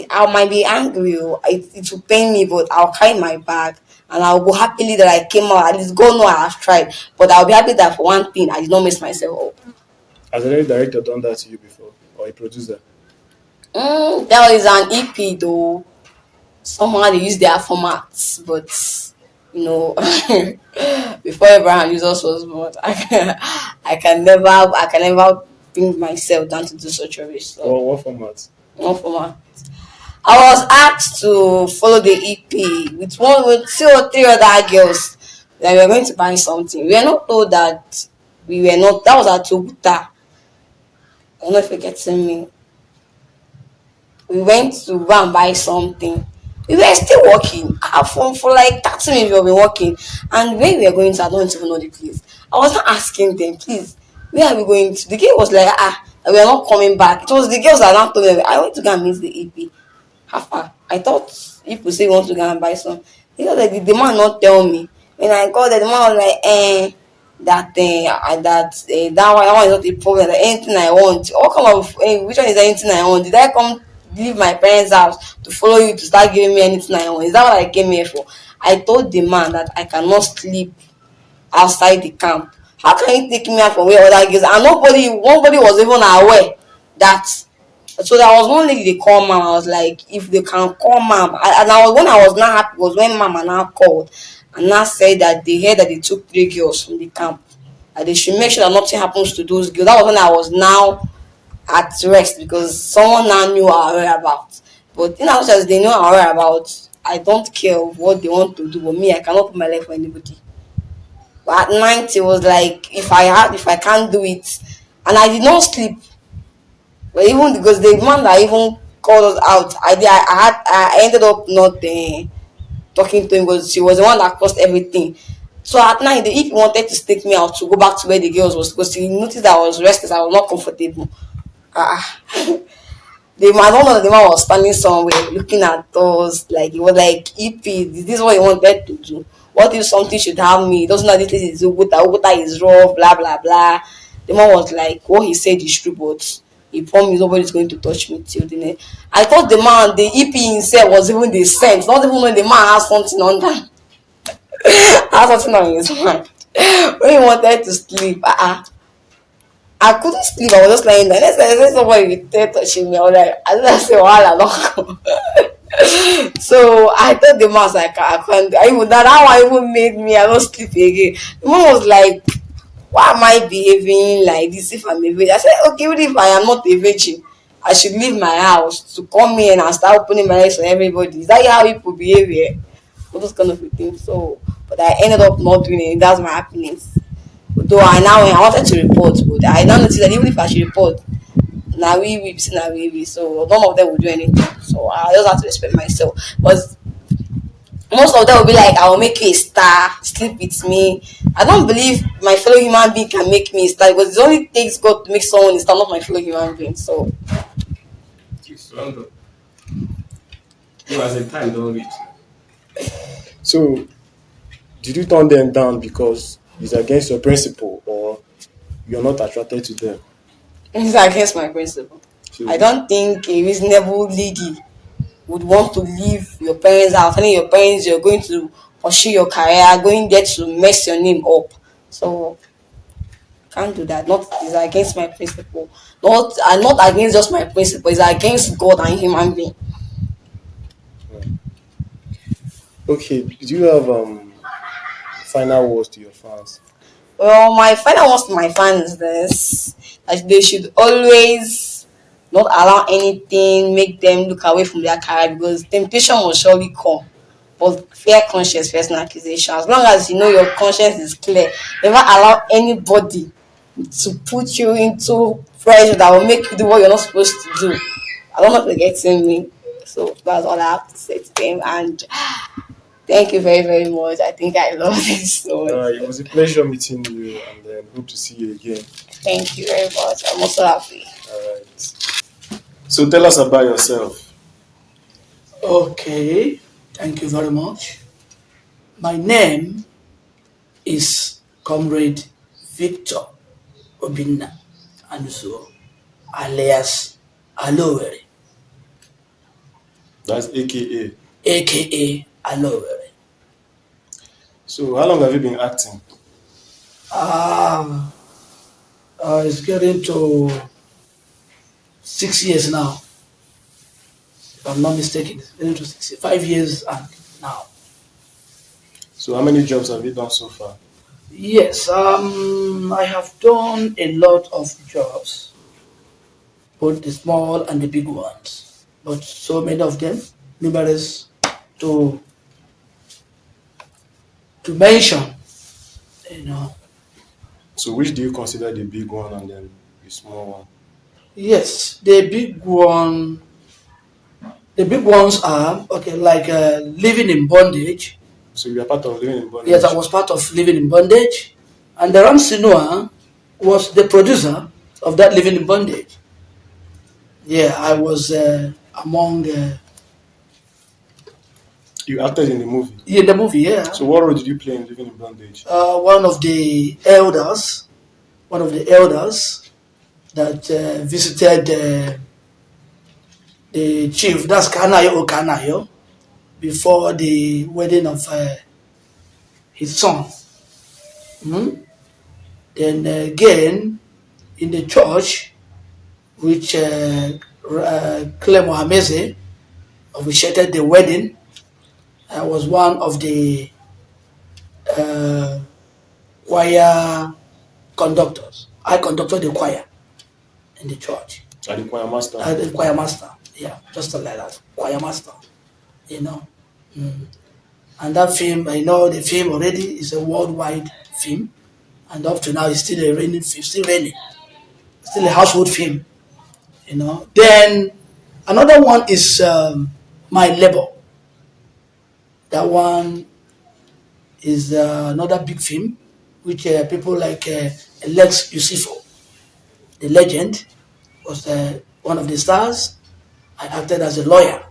I might be angry, it will pain me, but I'll carry my bag and I'll go happily that I came out. At least go know I have tried. But I'll be happy that for one thing, I did not mess myself up. Has any director done that to you before or a producer? There is an EP though. Somehow they use their formats, but you know, before Abraham Jesus was born, I can never bring myself down to do such a wish. So, What format? no format. I was asked to follow the EP with two or three other girls that we were going to buy something. We were not told that we were not. That was at Tobuta. I don't know if you're getting me. We went to go and buy something. We were still walking. For like 30 minutes we were walking. And where we were going to, I don't even know the place. I was not asking them, please, where are we going to? The girl was like, we are not coming back. It was the girls that not told me. I went to go and meet the EP. How far? I thought if we say we want to go and buy some. Because like, the man not tell me. When I got there, the man was like, that one is not a problem. That anything I want. What come of which one is anything I want? Did I come leave my parents' house to follow you to start giving me anything I want? Is that what I came here for? I told the man that I cannot sleep outside the camp. How can you take me out from where other girls and nobody was even aware that. So there was one lady they call mom. I was like, if they can call mom, and I was when I was not happy was when mama now called and now said that they heard that they took three girls from the camp. And they should make sure that nothing happens to those girls. That was when I was now at rest because someone now knew our whereabouts. But in as much as they know our whereabouts, I don't care what they want to do. But me, I cannot put my life for anybody. But at night, it was like if I can't do it, and I did not sleep. But even because the man that even called us out, I ended up not talking to him because she was the one that caused everything. So at night, if he wanted to take me out to go back to where the girls was, because he noticed that I was restless, I was not comfortable. Ah, the man, I don't know that the man was standing somewhere looking at us like he was like, "EP, is this what you wanted to do? What if something should harm me? It doesn't know this place is Uguta, Uguta is rough, blah blah blah." The man was like, what he said is true, but he promised nobody's going to touch me till the end. I thought the man, the EP himself was even the saint, not even when the man has something on that. Has something on his mind. When he wanted to sleep, I couldn't sleep. I was just lying there. Next time I said somebody with touching me. I was like, I just say, "Wahala, don't come." So I told the man, I was like, I can't. I even that one even made me. I don't sleep again. The man was like, "Why am I behaving like this if I'm a virgin?" I said, "Okay, even if I am not a virgin, I should leave my house to come in and start opening my eyes for everybody. Is that how people behave here?" All those kind of things. So, but I ended up not doing it. That's my happiness. Though I wanted to report, but I now noticed that even if I should report, so none of them will do anything. So I just have to respect myself. But most of them will be like, I will make you a star, sleep with me. I don't believe my fellow human being can make me a star because it only takes God to make someone a star, not my fellow human being. So It's London. You as a time don't reach. So, did you turn them down because it's against your principle or you're not attracted to them? it's against my principle. So, I don't think a reasonable lady would want to leave your parents' house, telling your parents you're going to pursue your career, going there to mess your name up. So can't do that. Not is against my principle. Not against just my principle. It's against God and human being. okay, do you have final words to your fans? Well, my final words to my fans is this: that they should always not allow anything make them look away from their career because temptation will surely come. But fear conscience, first an accusation. As long as you know your conscience is clear, never allow anybody to put you into pressure that will make you do what you're not supposed to do. I don't know if you're getting me. So that's all I have to say to them. And thank you very, very much. I think I love this so much. It was a pleasure meeting you and hope to see you again. Thank you very much. I'm also happy. All right. So, tell us about yourself. Okay, thank you very much. My name is Comrade Victor Obinna Anuso, alias Alowere, That's AKA. aka Alowere. So, how long have you been acting? Ah, it's getting to 6 years now, if I'm not mistaken. It's getting to 5 years and now. So, how many jobs have you done so far? Yes, I have done a lot of jobs, both the small and the big ones, but so many of them, numerous to mention, you know. So, which do you consider the big one and then the small one? Yes, the big ones are okay, like living in bondage. So, you are part of living in Yes, I bondage. was part of living in bondage, and the Sinua was the producer of that living in bondage. Yeah, I was among You acted in the movie. in the movie. Yeah, So, what role did you play in living in bondage? one of the elders, that visited the chief, that's Kanayo Okanayo, before the wedding of his son. Mhm. Then again, in the church, which Clem Mohamese officiated the wedding, I was one of the uh, choir conductors. I conducted the choir in the church. Are the choir master? The choir master, yeah, just like that, choir master, you know. And that film, I know the film already is a worldwide film, and up to now it's still a reigning film, still a household film, you know. Then another one is My Labor. That one is another big film, which people like Lex Yusifo, the legend, was one of the stars. I acted as a lawyer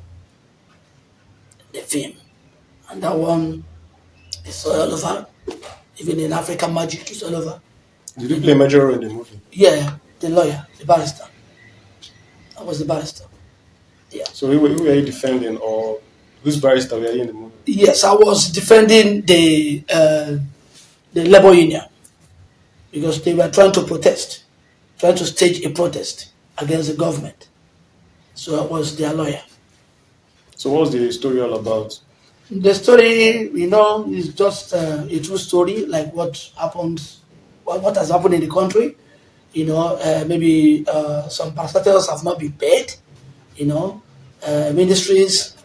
in the film, and that one is all over. Even in African Magic, it's all over. Did you play a major role in the movie? Yeah, the lawyer, the barrister. I was the barrister. Yeah. So who were you defending, or whose barrister were you in the movie? Yes, I was defending the labor union because they were trying to protest, trying to stage a protest against the government. So I was their lawyer. So what was the story all about? The story, is just a true story, like what happens, what has happened in the country. Maybe some parastatals have not been paid. Ministries,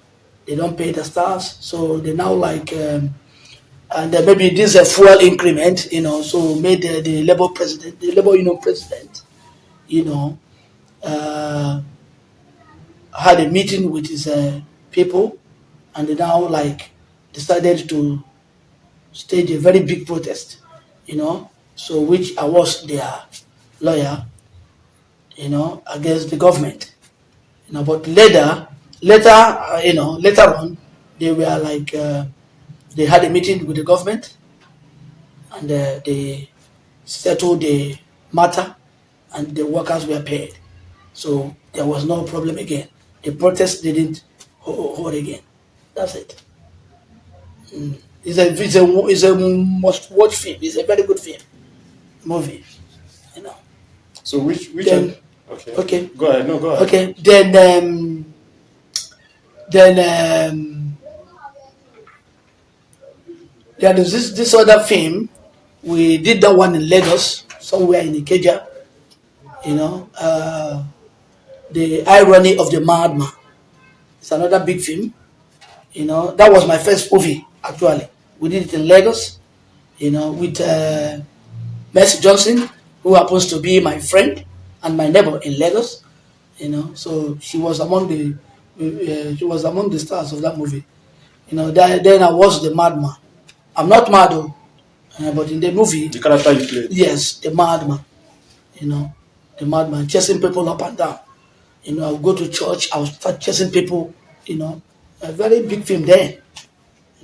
they don't pay the staffs, so they now like, and maybe this is a fuel increment. So made the labor president, the labor union president, you know, uh, had a meeting with his people, and they now like decided to stage a very big protest, so which I was their lawyer, against the government, but later on, they were like, they had a meeting with the government, and they settled the matter, and the workers were paid. So there was no problem again. The protest didn't hold again. That's it. It's a must watch film. It's a very good film movie. You know. So which Then okay. okay. Go ahead. No, go ahead. Okay. Then there is this other film. We did that one in Lagos, somewhere in Ikeja. The irony of the madman. It's another big film. That was my first movie actually. We did it in Lagos. With Mercy Johnson, who happens to be my friend and my neighbor in Lagos. So she was among the stars of that movie. Then I was the madman. I'm not mad though, but in the movie, The character you played. yes, the madman. You know, the madman chasing people up and down. I'll go to church, I'll start chasing people. A very big film then.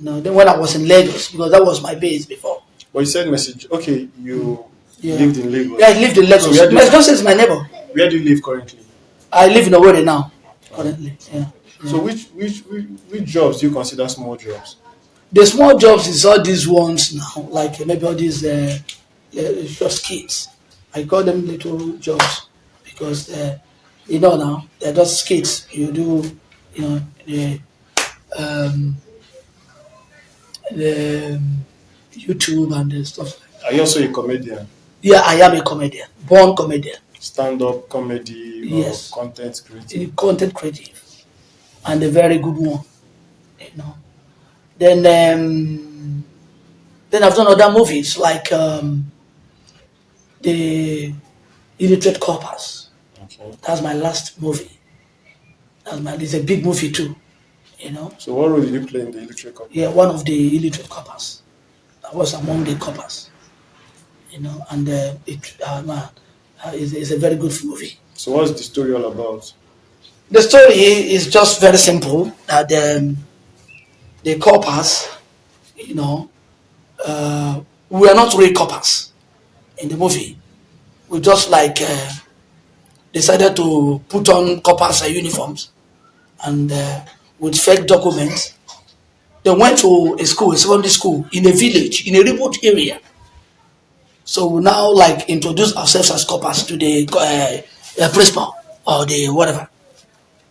Then when I was in Lagos, because that was my base before. But you said message. Okay, you Yeah. lived in Lagos. Yeah, I lived in Lagos. So where do you- Mercy Johnson is my neighbor. Where do you live currently? I live in Owerri now, currently. Yeah. So which jobs do you consider small jobs? The small jobs is all these ones now, like maybe all these just kids. I call them little jobs because now they're just kids. You do, um, the YouTube and the stuff. Are you also a comedian? Yeah, I am a comedian, born comedian. Stand-up comedy Yes. or content creative? A content creative, and a very good one. You know. Then I've done other movies like the Illiterate Corpus. Okay. That's my last movie. It's a big movie too. So what role did you play in the illiterate couple? Yeah, one of the illiterate coppers. I was among the coppers. And it's a very good movie. So what's the story all about? The story is just very simple. That the coppers, we are not real coppers in the movie. We just like decided to put on coppers uniforms and with fake documents. They went to a secondary school in a village, in a remote area. So we now like introduce ourselves as coppers to the principal or the whatever.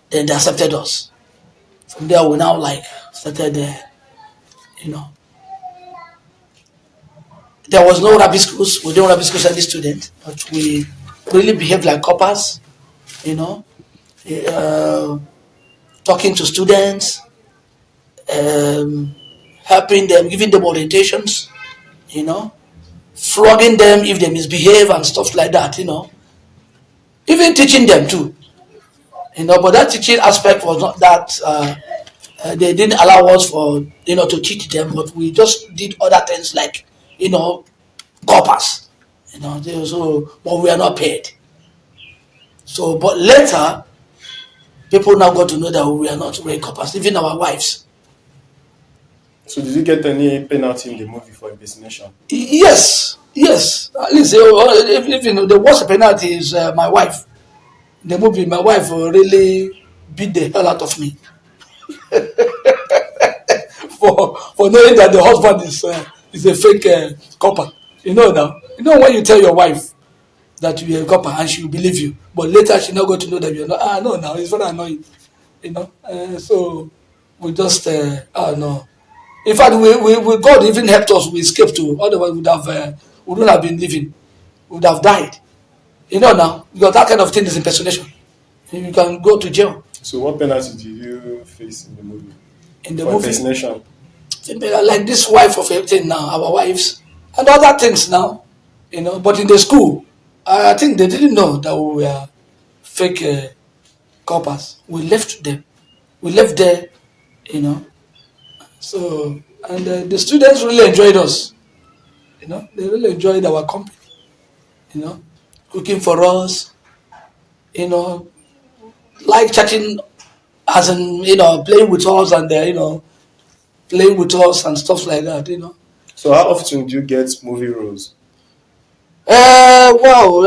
Then they accepted us. From there we now like started, there was no rabbit schools. We didn't rabbit schools any student, but we really behaved like coppers, uh, talking to students, helping them, giving them orientations, flogging them if they misbehave and stuff like that, even teaching them too, but that teaching aspect was not that, they didn't allow us for, to teach them, but we just did other things like, coppers, but we are not paid. So, but later, people now got to know that we are not real coppers, even our wives. So did you get any penalty in the movie for impersonation? Yes, Yes, at least if you know the worst penalty is my wife. The movie, my wife really beat the hell out of me for knowing that the husband is a fake copper. You know now. You know when you tell your wife that you are a copper and she will believe you, but later she not going to know that you're not. Ah no, now it's very annoying. You know. So we just no. In fact, we God even helped us. We escaped to. Otherwise, we wouldn't have been living. We would have died. You know now because that kind of thing is impersonation. You can go to jail. So what penalty did you face in the movie In the for movie, impersonation? like this wife of everything now, our wives, and other things now, you know. But in the school, I think they didn't know that we were fake coppers. We left them. We left there, you know. So, and the students really enjoyed us, you know. They really enjoyed our company, you know, cooking for us, you know, like chatting, as in, you know, playing with us and, playing with us and stuff like that, you know. So how often do you get movie roles? Wow,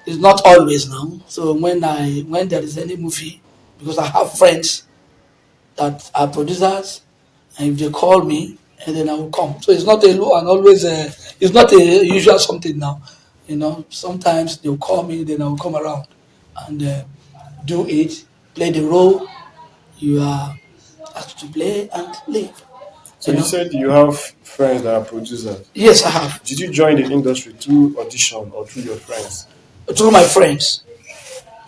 it's not always now. So when there is any movie, because I have friends that are producers, and if they call me, and then I will come. So it's not a low and always it's not a usual something now. You know, sometimes they'll call me, then I will come around and do it, play the role you are asked to play and leave. So You you know. said you have friends that are producers. Yes, I have. Did you join the industry through audition or through your friends? Through my friends.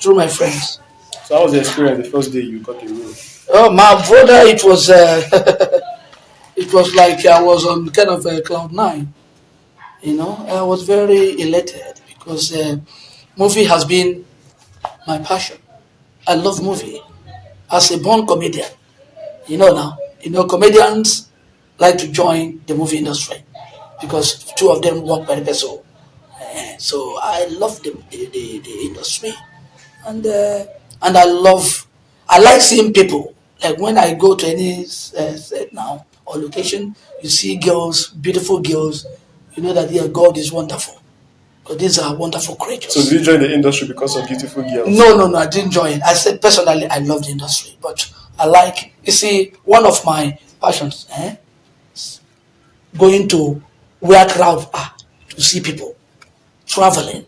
Through my friends. So how was the experience the first day you got a role? Oh, my brother, it was it was like I was on kind of cloud nine. You know, I was very elated because movie has been my passion. I love movie as a born comedian. You know now, comedians like to join the movie industry because two of them work very well. So I love the industry, and I like seeing people. Like when I go to any set now or location, you see girls, beautiful girls. You know that yeah, God is wonderful. Because these are wonderful So did creatures. you join the industry because of beautiful girls? No, no, no, I didn't join. I said personally, I love the industry, but I like. You see, one of my passions, going to where crowds are to see people traveling.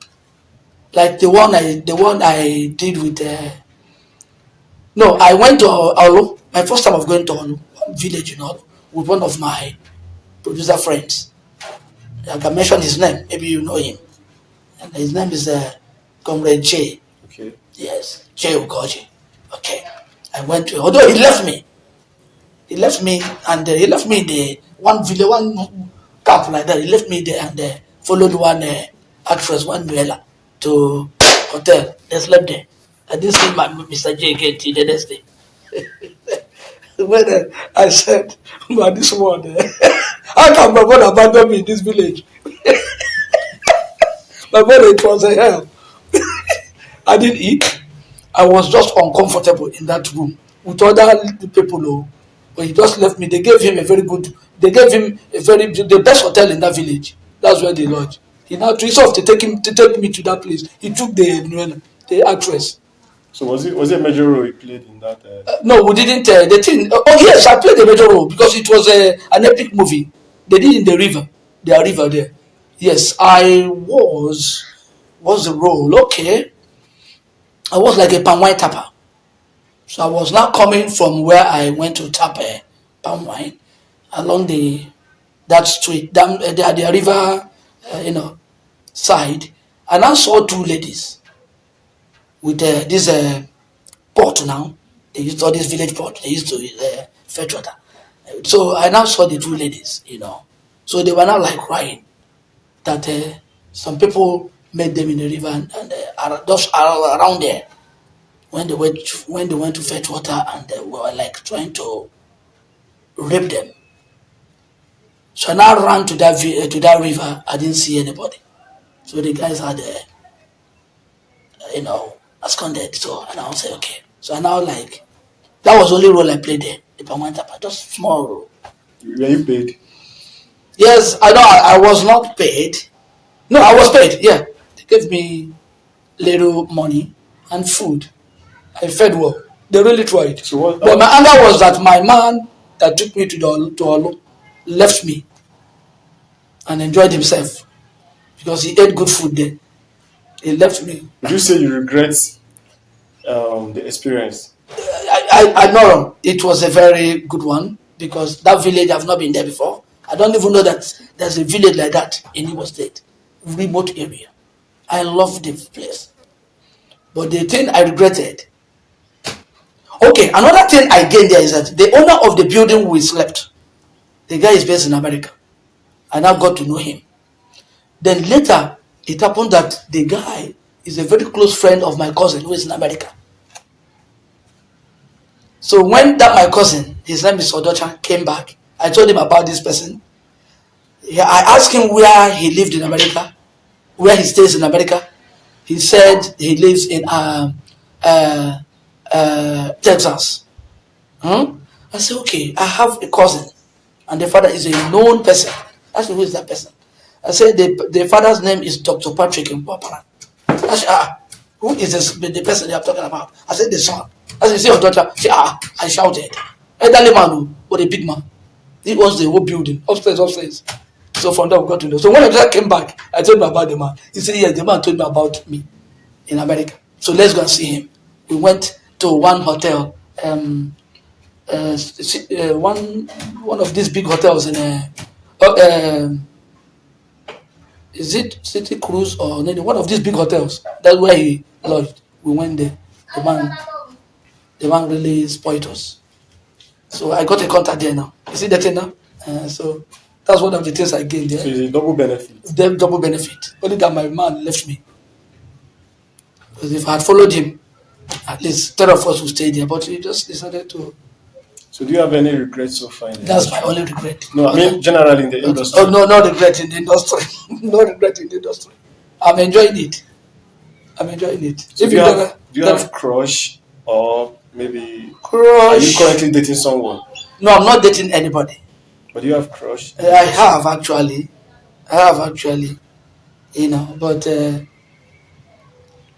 Like the one I did with. No, I went to Olu. My first time of going to Olu, one village in Olu, with one of my producer friends. I can mention his name. Maybe you know him. And his name is Comrade J. Okay. Yes, J. Ugoji. Okay. I went to, although he left me. He left me, and he left me in the one village, one camp like that. He left me there and followed one actress, one Nuela, to hotel. They slept there. I didn't see my Mr. J again till the next day. When I said, "Man, this one, how can my brother abandon me in this village?" My brother, it was a hell. I didn't eat. I was just uncomfortable in that room with other people. Oh, but he just left me. They gave him a very good. They gave him the best hotel in that village. That's where they lodge. He now instead of to take me to that place, he took the actress. So was it a major role you played in that? No, we didn't. The thing. Oh yes, I played a major role because it was an epic movie. They did in the river. Their river there. Yes, I was. Was the role okay? I was like a palm wine tapper. So I was now coming from where I went to tap palm wine along that street, down the river, side. And I saw two ladies with this pot now. They used all this village pot. They used to fetch water. So I now saw the two ladies, So they were now like crying that some people met them in the river and just around there when they went to fetch water and they were like trying to rape them. So I now ran to that river. I didn't see anybody. So the guys had, absconded. So and I said, okay. So I now like that was the only role I played there. The permanent, just small role. Were you paid? Yes, I know I was not paid. No, I was paid. Yeah, they gave me little money and food. I fed well. They really tried. So what? But my anger was that my man that took me to Olo left me and enjoyed himself because he ate good food there. He left me. Would you say you regret the experience? I know it was a very good one because that village I've not been there before. I don't even know that there's a village like that in Imo State, remote area. I love the place, but the thing I regretted. Okay, another thing I gained there is that the owner of the building we slept, the guy is based in America. I now got to know him. Then later, it happened that the guy is a very close friend of my cousin who is in America. So when that my cousin, his name is Odocha, came back, I told him about this person. Yeah, I asked him where he lived in America, where he stays in America. He said he lives in Texas. I said, okay, I have a cousin, and the father is a known person. I said, who is that person? I said, the father's name is Dr. Patrick in Papara. I said, who is this, the person they are talking about? I said, the son. I said, see your daughter? She, I shouted. Elderly man, but a big man. He owns the whole building, upstairs. So from there we got to know. So when I came back, I told him about the man. He said, yes, the man told me about me in America. So let's go and see him. We went to one hotel, one of these big hotels in is it City Cruise or one of these big hotels? That's where he lodged. We went there. The man really spoiled us. So I got a contact there now. You see that thing now? So that's one of the things I gained there. So it's a double benefit. Them double benefit. Only that my man left me. Because if I had followed him, at least 10 of us would stay there. But he just decided to. So do you have any regrets so far? That's my only regret. No, I mean generally in the industry. Oh no, no regret in the industry. No regret in the industry. I'm enjoying it. So If do you have crush or maybe crush? Are you currently dating someone? No, I'm not dating anybody. But do you have crush? I have actually, but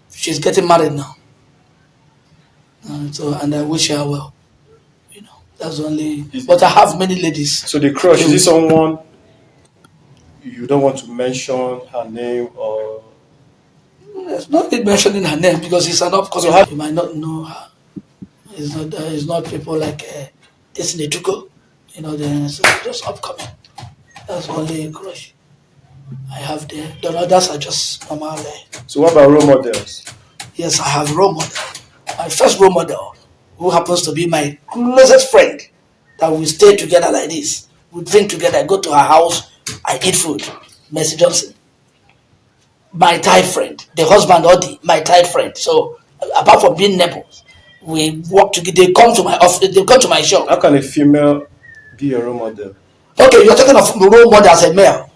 she's getting married now. And I wish her well. That's only. But I have many ladies. So the crush, is it someone you don't want to mention her name or? It's not mentioning her name because it's an upcoming. So you might not know her. It's not people like this Netuko, so just upcoming. That's only a crush I have there. The others are just normal. So what about role models? Yes, I have role model. My first role model, who happens to be my closest friend, that we stay together like this. We drink together, I go to her house, I eat food. Mercy Johnson. My tight friend, the husband Odi, my tight friend. So apart from being neighbors, we work together. They come to my office, they come to my shop. How can a female be a role model? Okay, you're talking of role model as a male.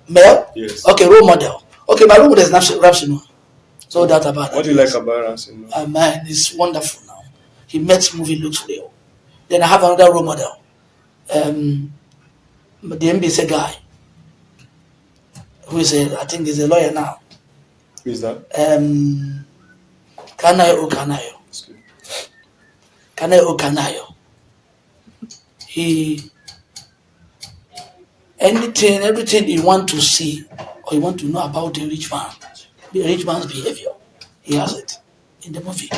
Male? Yes. Okay, role model. Okay, my role model is Rapsino. So that about that. What do you like about Rapsino? Man, it's wonderful now. He makes movie looks real. Then I have another role model. The MBC guy, who is I think he's a lawyer now. Who is that? Kanayo Okanayo. He everything you want to see or you want to know about the rich man's behavior, he has it in the movie.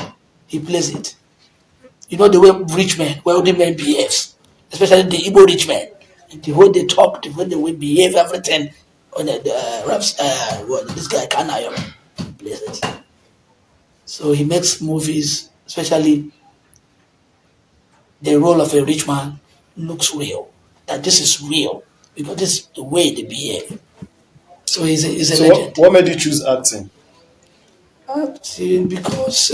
He plays it. You know the way wealthy men behaves, especially the Igbo rich men. The way they talk, the way they behave, everything. When this guy Kanayo plays it. So he makes movies, especially the role of a rich man looks real. That this is real because this is the way they behave. So he's a legend. What made you choose acting? Acting because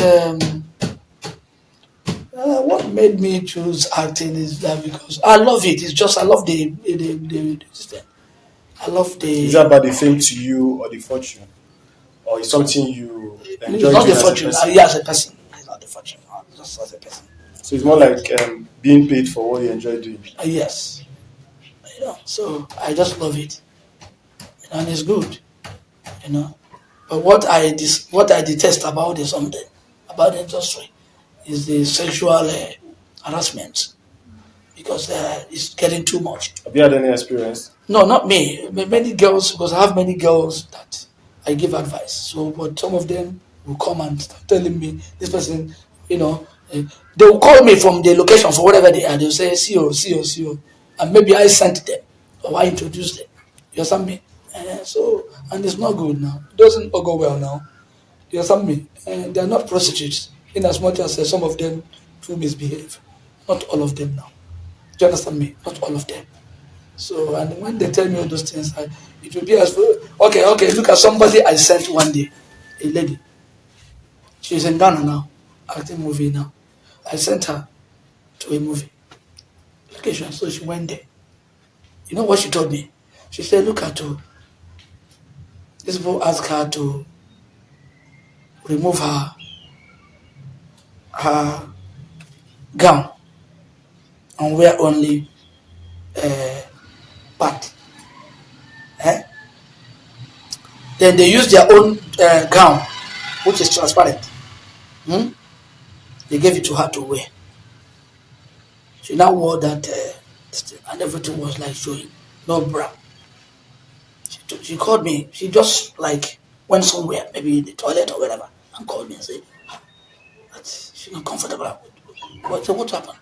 what made me choose acting is that because I love it. It's just I love the system. I love the. Is that about the fame to you or the fortune, or is something you enjoy? It's not the fortune. As a person. It's not the fortune. Just as a person. So it's more like being paid for what you enjoy doing. Yes. So I just love it, and it's good, you know. But what I detest about the something about the industry is the sexual harassment because it's getting too much. Have you had any experience? No, not me. Many girls, because I have many girls that I give advice. So, but some of them will come and start telling me this person, they will call me from the location for whatever they are. They'll say, see you, see you, see you. And maybe I sent them or I introduced them. You understand me? And it's not good now. It doesn't all go well now. You understand me? And they're not prostitutes, in as much as some of them do misbehave. Not all of them now. Do you understand me? Not all of them. So, and when they tell me all those things, it will be as okay, look at somebody I sent one day, a lady. She's in Ghana now, acting movie now. I sent her to a movie location, so she went there. You know what she told me? She said, look at her. This people asked her to remove her gown and wear only part. Eh? Then they use their own gown, which is transparent. Hmm? They gave it to her to wear. She now wore that and everything was like showing, no bra. She called me. She just like went somewhere, maybe in the toilet or wherever, and called me and said, that she's not comfortable. What happened?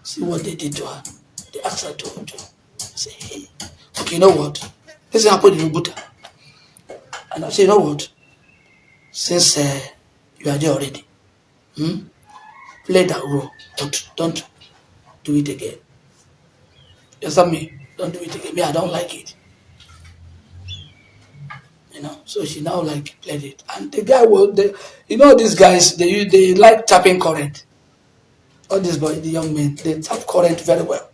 See what they did to her. They asked her to say, hey, okay, you know what? This happened in Ubuta. And I said, you know what? Since you are there already, play that role, but don't do it again. You understand me? Don't do it again. Me, I don't like it. So she now like played it. And the guy these guys, they like tapping current. All these boys, the young men, they tap current very well.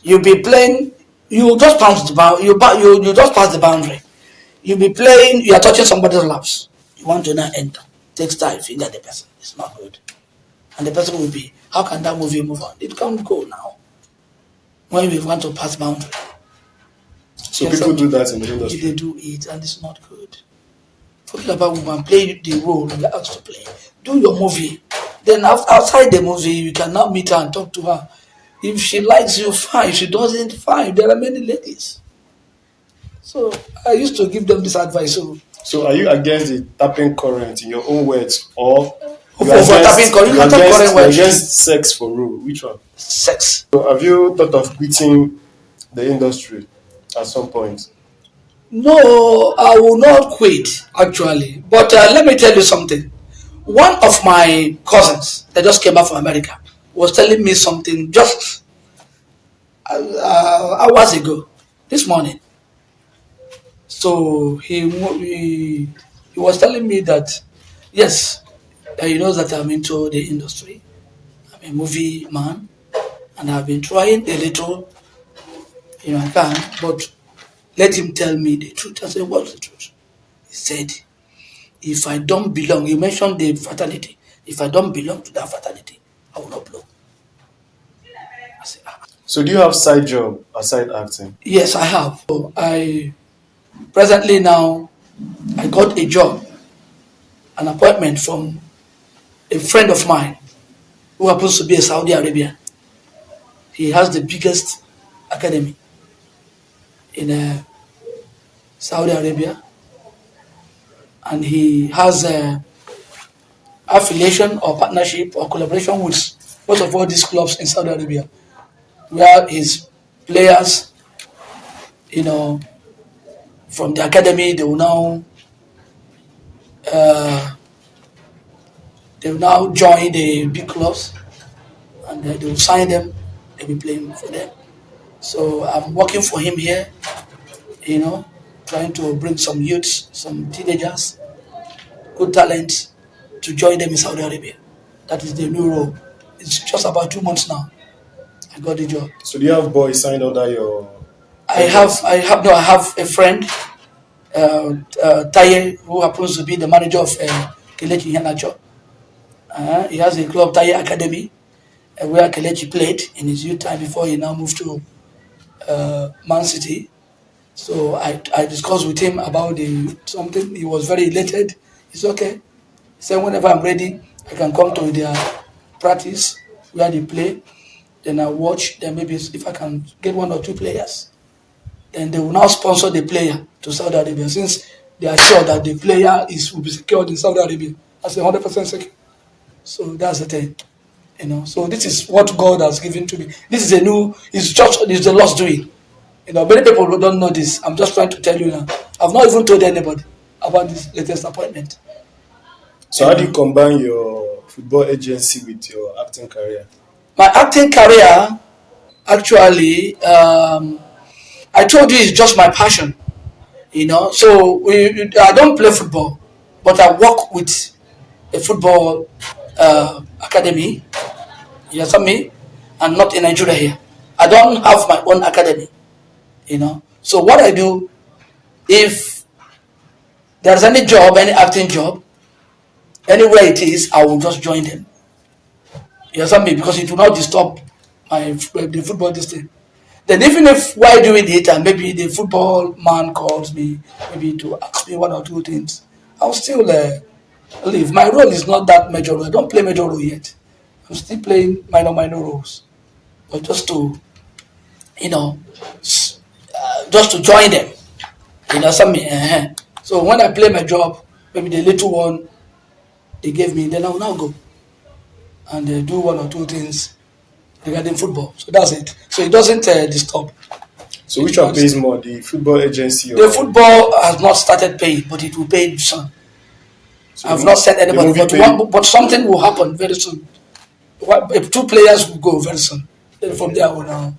You'll be playing, you just pass the you just pass the boundary. You'll be playing, you are touching somebody's laps. You want to now enter. Takes time, finger the person. It's not good. And the person will be, how can that movie move on? It can't go now. When we want to pass boundary. So people do that in the industry. They do it, and it's not good. Talking about woman, play the role you're asked to play. Do your movie. Then outside the movie, you can now meet her and talk to her. If she likes you, fine. If she doesn't, fine. There are many ladies. So I used to give them this advice. So are you against the tapping current in your own words, or you are against sex for role? Which one? Sex. So have you thought of quitting the industry at some point? No, I will not quit actually. But let me tell you something. One of my cousins that just came back from America was telling me something just hours ago, this morning. So he was telling me that yes, he knows that I'm into the industry. I'm a movie man, and I've been trying a little. I can, but let him tell me the truth. I said, what's the truth? He said, if I don't belong, you mentioned the fraternity. If I don't belong to that fraternity, I will not blow. I said, So do you have side job aside acting? Yes, I have. So presently now, I got a job, an appointment from a friend of mine who happens to be a Saudi Arabian. He has the biggest academy in Saudi Arabia, and he has affiliation or partnership or collaboration with most of all these clubs in Saudi Arabia, where his players, from the academy, they will now join the big clubs, and they will sign them. They'll be playing for them. So I'm working for him here, trying to bring some youths, some teenagers, good talent to join them in Saudi Arabia. That is the new role. It's just about 2 months now. I got the job. So do you have boys signed under your? I have a friend, Taye, who happens to be the manager of Kelechi Iheanacho. He has a club, Taye Academy, where Kelechi played in his youth time before he now moved to Man City. So I discussed with him about the something. He was very elated. It's okay. He said whenever I'm ready, I can come to their practice where they play. Then I watch. Then maybe if I can get one or two players, then they will now sponsor the player to Saudi Arabia since they are sure that the player is will be secured in Saudi Arabia. That's 100% secure. So that's the thing. So this is what God has given to me. This is a new. It's the Lord's doing. Many people don't know this. I'm just trying to tell you now. I've not even told anybody about this latest appointment. So how do you combine your football agency with your acting career? My acting career, actually, I told you, it's just my passion. So I don't play football, but I work with a football academy. You understand me? And not in Nigeria here. I don't have my own academy. So what I do, if there's any job, any acting job, anywhere it is, I will just join them. You understand me? Because it will not disturb the football this thing. Then even if while doing it, and maybe the football man calls me, maybe to ask me one or two things, I'll still leave. My role is not that major role. I don't play major role yet. I'm still playing minor roles, but just to, you know, just to join them. You know, some So when I play my job, maybe the little one they gave me, then I will now go and do one or two things regarding football. So that's it. So it doesn't disturb. So which one pays more, the football agency The or football has not started paying, but it will pay soon. so I've not sent anybody, movie but something will happen very soon. If two players will go very soon. Then from there on,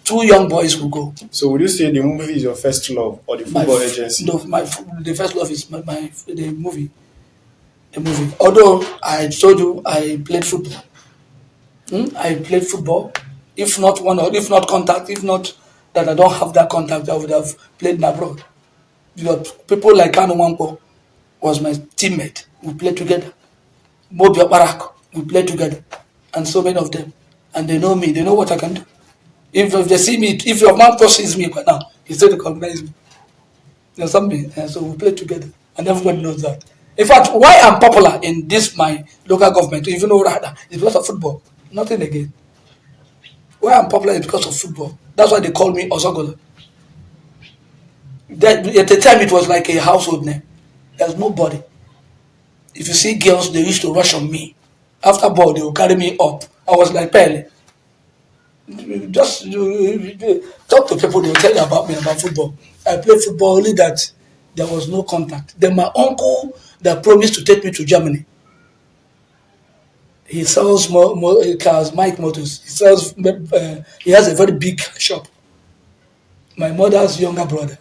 two young boys will go. So would you say the movie is your first love or the football agency? No, the first love is the movie. The movie. Although I told you I played football. I played football. If not contact, if not that I don't have that contact, I would have played in abroad. Because people like Kanu Wampo was my teammate. We played together. Mobi Barak, we played together. And so many of them. And they know me, they know what I can do. If they see me, if your man sees me by now, he still recognize me. You know something? And so we play together. And everybody knows that. In fact, why I'm popular in this my local government, even though rather, is because of football. Nothing again. Why I'm popular is because of football. That's why they call me Ozogola. At the time, it was like a household name. There's nobody. If you see girls, they used to rush on me. After ball, they will carry me up. I was like Pele. Just talk to people, they'll tell you about me, about football. I played football, only that there was no contact. Then my uncle that promised to take me to Germany. He sells cars, Mike Motors. He has a very big shop. My mother's younger brother.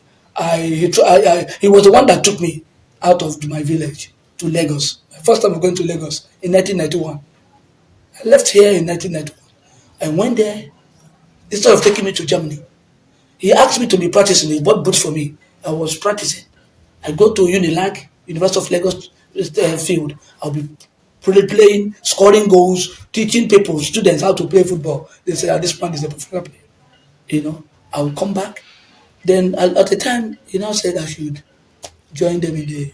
He was the one that took me out of my village to Lagos. My first time going to Lagos in 1991. I left here in 1991. I went there instead of taking me to Germany. He asked me to be practicing. He bought boots for me. I was practicing. I go to Unilag, University of Lagos field. I'll be playing, scoring goals, teaching people, students how to play football. They say, this man is a professional player. I will come back. Then at the time, he now said I should join them in the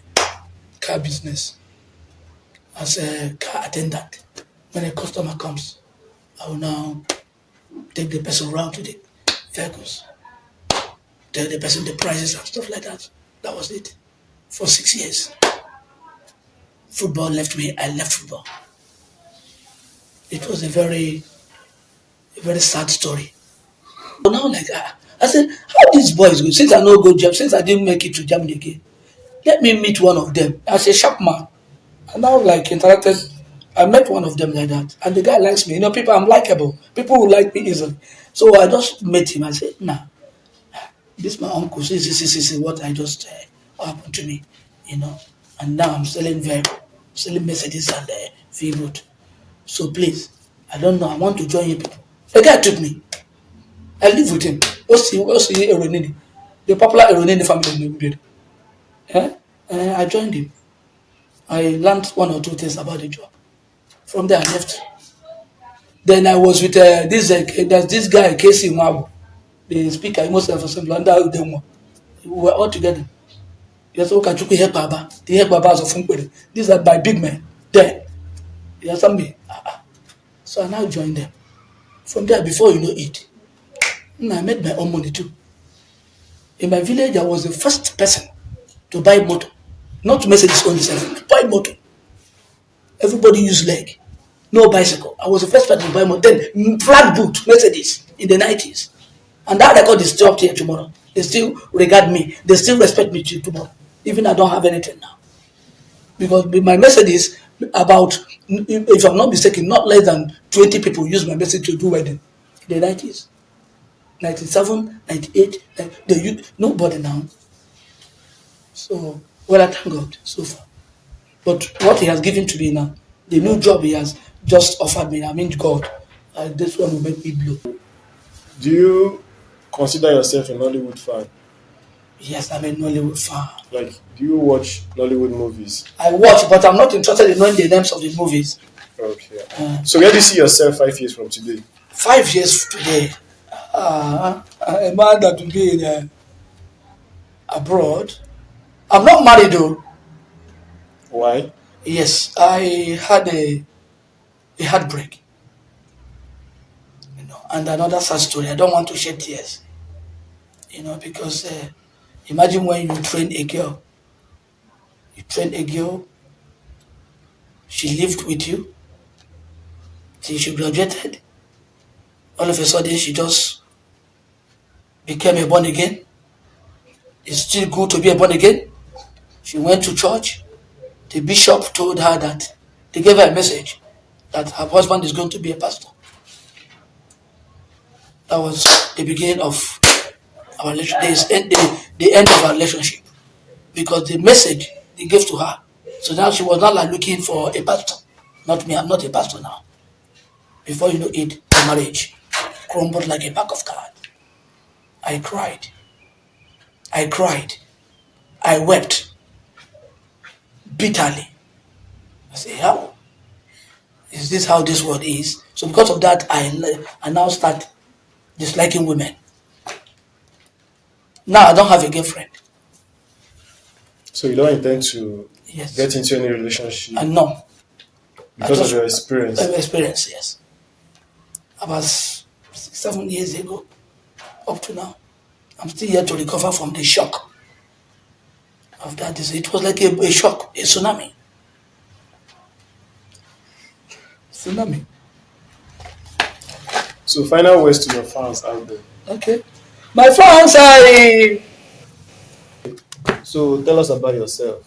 car business as a car attendant. When a customer comes, I will now take the person around to the vehicles, tell the person the prices and stuff like that. That was it. For 6 years. Football left me, I left football. It was a very sad story. But now, I said, how these boys go? Since I know go job, since I didn't make it to Germany again, let me meet one of them. As a sharp man. And now, interacted, I met one of them like that. And the guy likes me. People, I'm likable. People will like me easily. So I just met him and said, nah, this is my uncle. See what I just happened to me. And now I'm selling Mercedes and V-Boot. So please, I don't know, I want to join you people. The guy took me. I live with him. What's he Eronini? The popular Eronini family in Nigeria. I joined him. I learned one or two things about the job. From there I left. Then I was with this guy, Casey Mabu. the speaker, most of assembly under them. We were all together. Yes, okay, you help Baba. The help Baba of Funkwere. These are my big men. Then, yes, me. So I now joined them. From there, before you know it, I made my own money too. In my village, I was the first person to buy motor. Not Mercedes only, to buy motor. Everybody used leg, no bicycle. I was the first person to buy motor. Then flat boot Mercedes in the 90s. And that record is still up here tomorrow. They still regard me. They still respect me till tomorrow. Even I don't have anything now. Because with my Mercedes, about, if I'm not mistaken, not less than 20 people use my Mercedes to do wedding. In the 90s. 97, 98, they use, nobody now. So, well, I thank God so far. But what He has given to me now, the new job He has just offered me, I mean, God, this one will make me blow. Do you consider yourself a Nollywood fan? Yes, I'm a Nollywood fan. Like, do you watch Nollywood movies? I watch, but I'm not interested in knowing the names of the movies. Okay. So where do you see yourself 5 years from today? 5 years today, a man that will be in, abroad. I'm not married though. Why? Yes, I had a heartbreak, and another sad story. I don't want to shed tears, because imagine when you train a girl, she lived with you till she graduated. All of a sudden, she just became a born again. It's still good to be a born again. She went to church. The bishop told her that they gave her a message that her husband is going to be a pastor. That was the beginning of our relationship, the end of our relationship, because the message they gave to her. So now she was not like looking for a pastor. Not me, I'm not a pastor now. Before you know it, the marriage crumbled like a pack of cards. I cried. I cried. I wept bitterly. I say, how? Is this how this world is? So because of that, I now start disliking women. Now I don't have a girlfriend. So you don't intend to Yes. get into any relationship And no. because of your experience? Experience, yes. About 6, 7 years ago, up to now, I'm still yet to recover from the shock of that disease. It was like a shock, a tsunami. Tsunami. So final words to your fans out there. Okay. My fans, So tell us about yourself.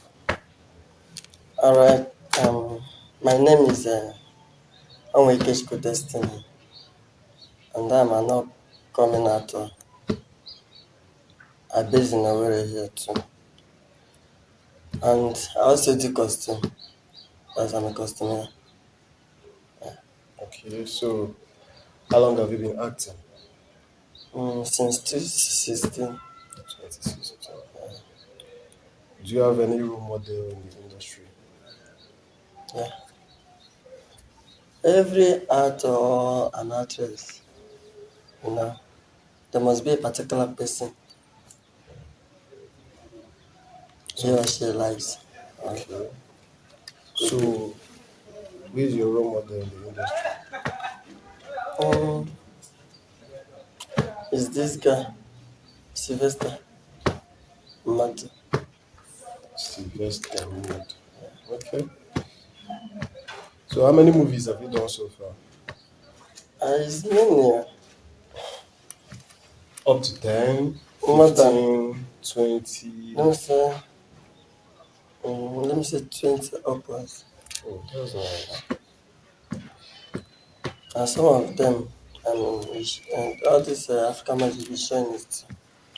All right. My name is Onwekeshiko Destiny, and I'm an upcoming actor. I'm based in Owerri here too, and I also do costume, as I'm a costumer. Okay, so how long have you been acting? Since 2016. 2016. Do you have any role model in the industry? Yeah. Every actor or an actress, there must be a particular person he or she likes. Okay. So who is your role model in the industry? Um, is this guy Sylvester Madu? Sylvester Wood. Okay. So how many movies have you done so far? His name Up to 10, More than 15, 20. let me say 20 upwards. Oh, that's nice. And some of them, and all this African magic is showing it.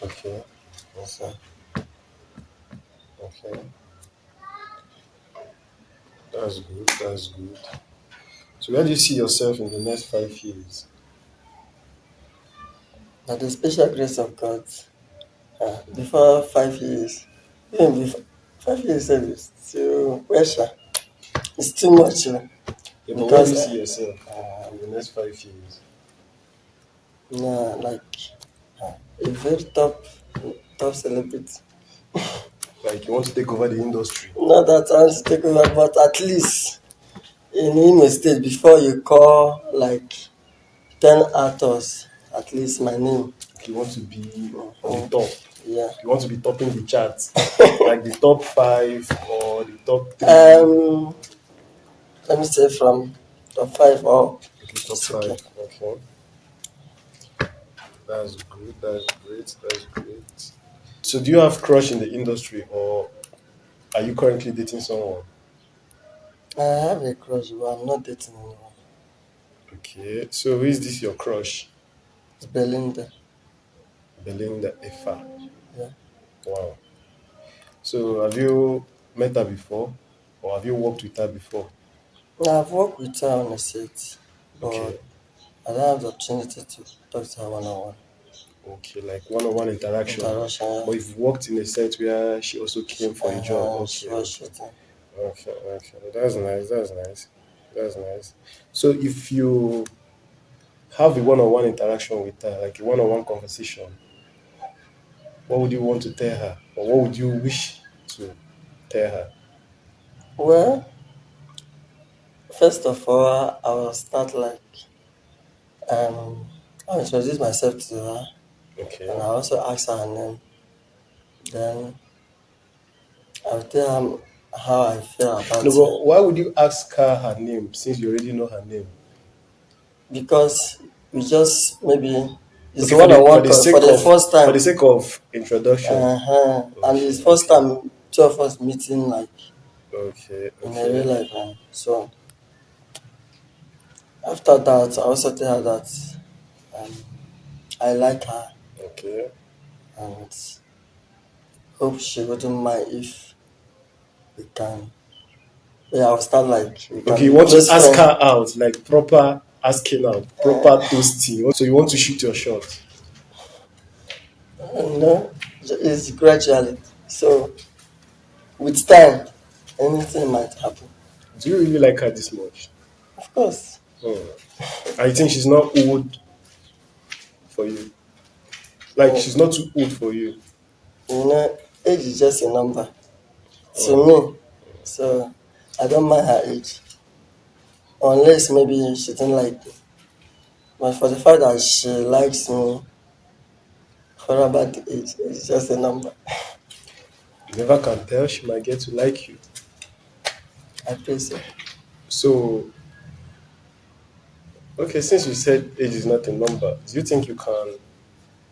Okay, Yes, okay. That's good, that's good. So where do you see yourself in the next 5 years? By the special grace of God, before 5 years, even before 5 years, is too pressure. It's too much. Yeah, but where do Because you see yourself in the next 5 years? yeah, like a very top celebrity. Like you want to take over the industry? Not that I want to take over, but at least in Imo State, before you call like 10 actors, at least my name. You want to be on the Mhm. top. Yeah. You want to be topping the charts, like the top 5 or the top 3. Let me say from top 5 up. Okay, top It's 5. okay. Okay, that's good. That's great. That's great. So, do you have crush in the industry, or are you currently dating someone? I have a crush, but I'm not dating anyone. Okay, so who is this your crush? It's Belinda. Belinda Efa. Yeah. Wow. So, have you met her before, or have you worked with her before? Now, I've worked with her on a set, but Okay. I don't have the opportunity to talk to her one on one. Okay, like one-on-one interaction. Interaction. But you've worked in a set where she also came for a job. She Okay, was okay, shooting. okay, okay. That's nice. That's nice. That's nice. So if you have a one-on-one interaction with her, like a one-on-one conversation, what would you want to tell her, or what would you wish to tell her? Well, first of all, I will start like I'll introduce myself to her, and I Okay. also ask her name. Then I'll tell her how I feel No, about her but why would you ask her name since you already know her name? because we just maybe it's Okay, for one the on for one the for sake the of first for the time. sake of introduction. And Okay, it's first okay, time two of us meeting like okay, in a real okay. life. So after that, I also tell her that um, I like her Okay. and hope she wouldn't mind if we can. Yeah, I'll start like we Okay, can you be want to close ask friends. her out, like proper asking out, proper toasting. So you want to shoot your shot. It's gradually. So with time, anything might happen. Do you really like her this much? Of course, Hmm. I think she's not old for you. Like uh, she's not too old for you. you know, age is just a number to Hmm. me. So I don't mind her age, unless maybe she didn't like me. But for the fact that she likes me, for about the age, it's just a number. You never can tell. She might get to like you. I pray so. So, okay, since you said age is not a number, do you think you can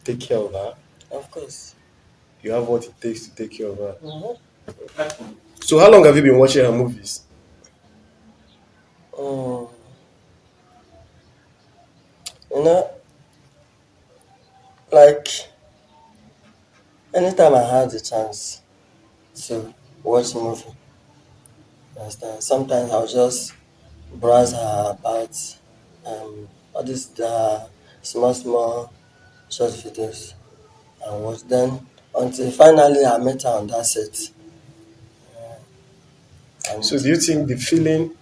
take care of her? Of course. You have what it takes to take care of her. Mhm. So, how long have you been watching her movies? Mm, you know, like anytime I had the chance to watch movie, you understand? Sometimes I'll just browse her about all these small short videos and watch them until finally I met her on that set. So, And do you think the feeling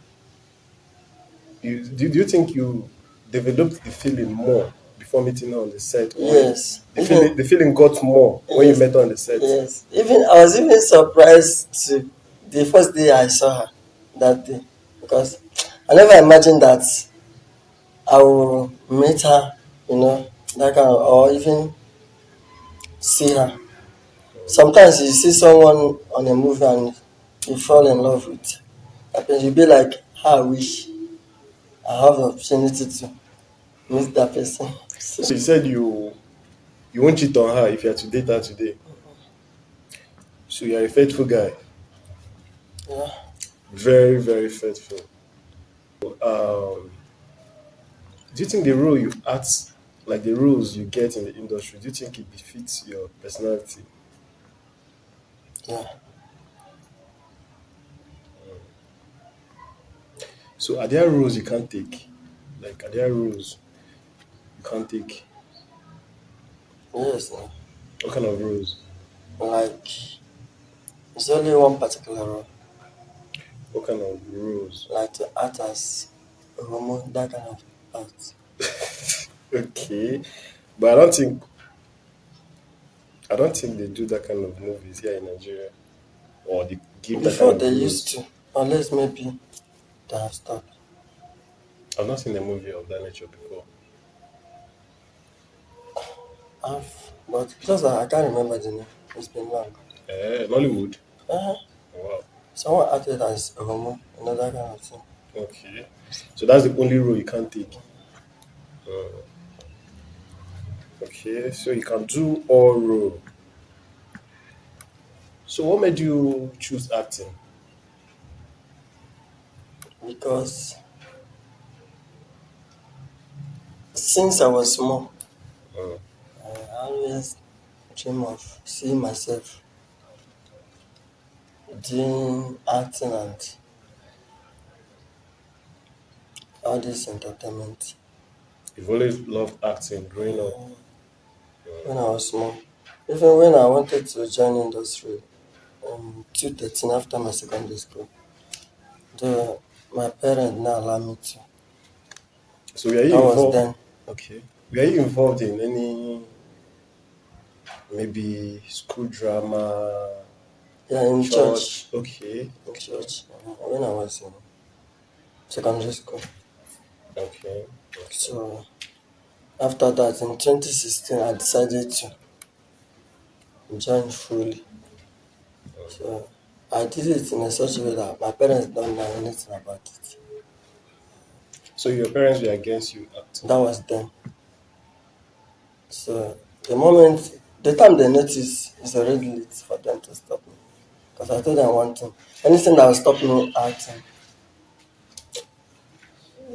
do you think you developed the feeling more before meeting her on the set, or yes, the feeling got more when you yes, met her on the set? yes. Even I was even surprised to the first day I saw her that day because I never imagined that I will meet her, that kind of, or even see her. Sometimes you see someone on a movie and you fall in love with. Happens, you be like, "How I wish I have the opportunity to meet that person." So, So you said you won't cheat on her if you are to date her today. So you are a faithful guy, yeah, very very faithful. Um, do you think the role you act, like the roles you get in the industry, do you think it befits your personality? yeah. So are there rules you can't take? Like are there rules you can't take? Yes, What kind of rules? like it's only one particular role, What kind of rules? like to act as a homo, that kind of part. Okay, but I don't think I don't think they do that kind of movies here in Nigeria, or they give that kind Before of they used roles. to, unless maybe they have stopped. I've not seen a movie of that nature before. But just that I can't remember the name. It's been long. Nollywood. Uh-huh. Wow. Someone acted as a homo, another kind of thing. Okay. So that's the only role you can't take. Uh, okay. So you can do all role. So what made you choose acting? Because since I was small, Uh, I always dream of seeing myself doing acting and all this entertainment you've always loved acting growing up. when I was small. Even when I wanted to join industry in 2013 after my secondary school, my parents now allow me to. So were you That was involved? then. Okay. Were you involved in any maybe school drama, Yeah, in church. church? Okay. In Okay. church. When I was in secondary school. Okay. Okay. So after that, in 2016, I decided to join fully. So I did it in a such a way that my parents don't know anything about it. So your parents were against you acting. That was then. So the time they notice is already late for them to stop me. Because I told them one thing. Anything that will stop me acting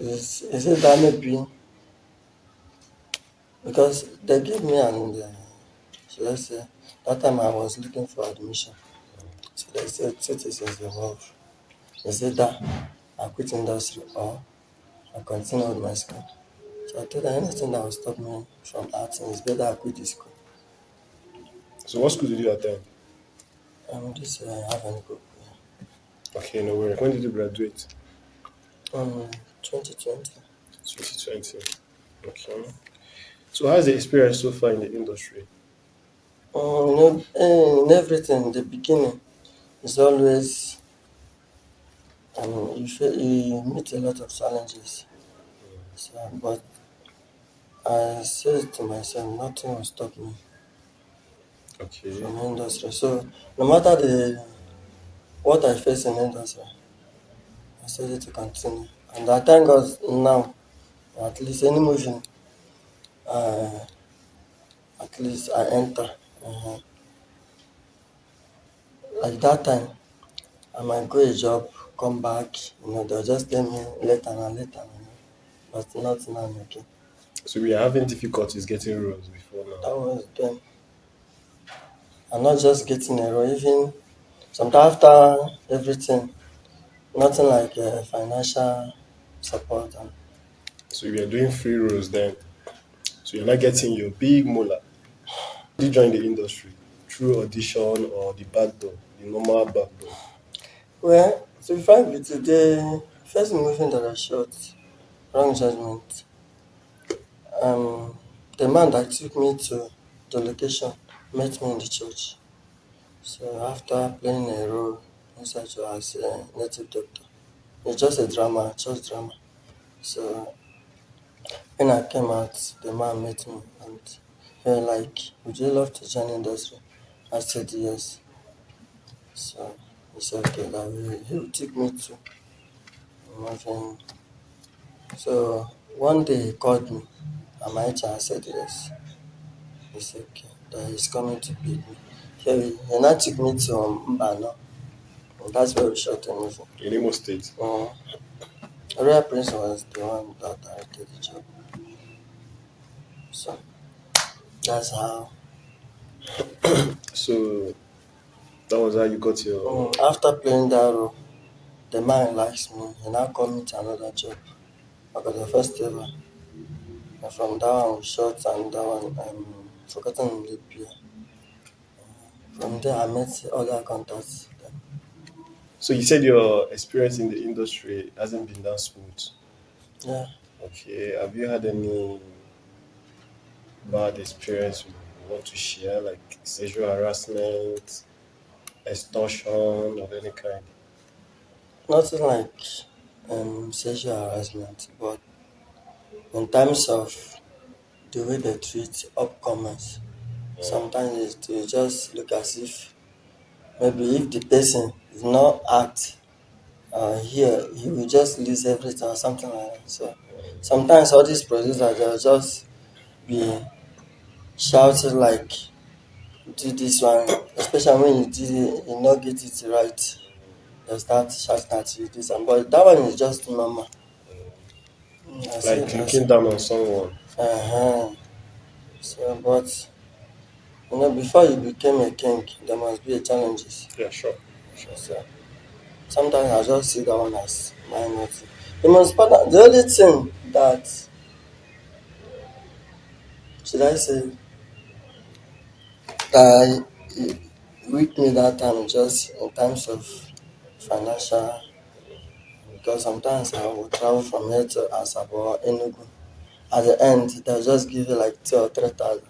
is it that maybe because they gave me so let's say that time I was looking for admission. So they said two things involved. They said that I quit industry or I continue with my school. So I told them anything that will stop me from acting is better I quit the school. So what school did you attend? This have any group. Okay, no worry. When did you graduate? 2020. 2020. Okay. So how's the experience so far in the industry? In everything, the beginning is always, you meet a lot of challenges. So, but I said to myself, nothing will stop me Okay. from industry. So, no matter what I face in industry, I said to continue. And I thank God now, at least any movie, uh, at least I enter. uh Like that time, I might go a job, come back, they'll just tell me later and later, but not now again. So we are having difficulties getting roles before now. That was then. I'm not just getting a role, even sometimes after everything, nothing like financial support. And So we are doing free roles then. So you're not getting your big mola. Did you join the industry through audition or the back door, the normal back door? well, to be frank with you, the first movie that I shot, Wrong Judgment, um, the man that took me to the location met me in the church. So after playing a role inside as a native doctor, it's just a drama, church drama. So when I came out, the man met me and he was like, "Would you love to join industry?" I said yes. So he said, "Okay, that he will take me to moving." So one day he called me and my HR said yes. He said, "Okay, that he's coming to pick me." He now took me to Mbano. That's where we shot the movie. In Imo State. Um, Royal Prince was the one that directed the job. So that's how. So that was how you got your. After playing that role, the man likes me. He now called me to another job. I got the festival. And from that one we shot and that one forgotten the beer. From there I met other contacts. So you said your experience in the industry hasn't been that smooth. Yeah. Okay. Have you had any bad experience want to share, like sexual harassment, extortion of any kind? Nothing like sexual harassment, but in terms of the way they treat upcomers, sometimes it just look as if maybe if the person is not act here, he will just lose everything or something like that. So sometimes all these producers they'll just be shouting like do this one, especially when you not get it right. They'll start shouting at you this one. But that one is just normal. Like looking down on someone? Uh-huh. So but before you became a king, there must be a challenges. Yeah, sure. Sure. So sometimes I just see that one as minor thing. The most important, the only thing that should I say that weak me that time just in terms of financial, because sometimes I will travel from here to Asabo, Enugu. At the end, they'll just give you like 2 or 3 thousand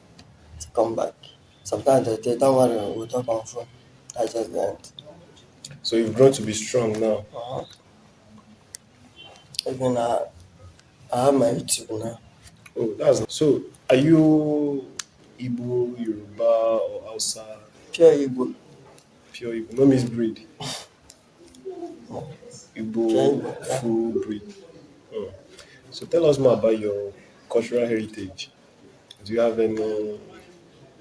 to come back. Sometimes they don't worry, we'll talk on phone. That's just the end. So you've grown to be strong now. Uh-huh. Even I have my YouTube now. Oh, that's nice. So are you Igbo, Yoruba, or Hausa? Pure Igbo. Pure Igbo, no mixed breed. Igbo Pure Igbo. Yeah. full breed. Oh. So tell us more about your cultural heritage. Do you have any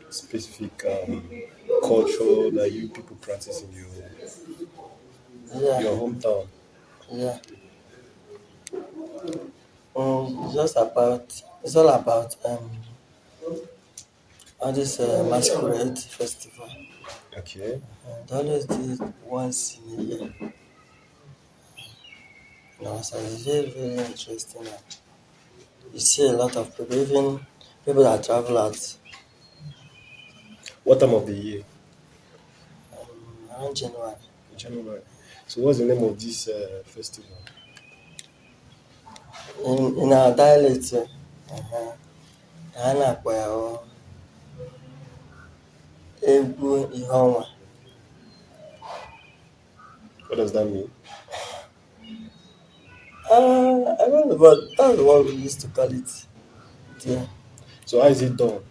specific culture that you people practice in your Yeah. hometown? Yeah. It's all about all this masquerade festival. Okay. They always do it once in a year. So it's very, very interesting. You see a lot of people, even people that travel out What time of the year? around January. January. So what's the name of this festival? In our dialect, uh-huh, a na-akpọ ya egwu ihe ọnwa. What does that mean? I don't know, but that's what we used to call it. Yeah. So how is it done?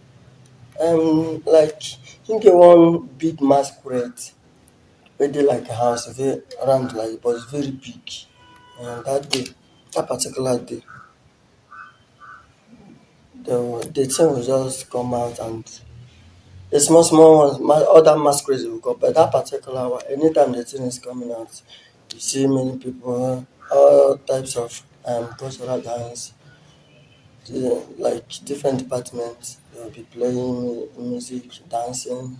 Like you get one big masquerade where they like a house very around like but it's very big. And that day, that particular day, the thing will just come out and the small ones, other masquerades will go. But that particular one, anytime the thing is coming out, you see many people, all types of cultural dance, like different departments. They will be playing music, dancing.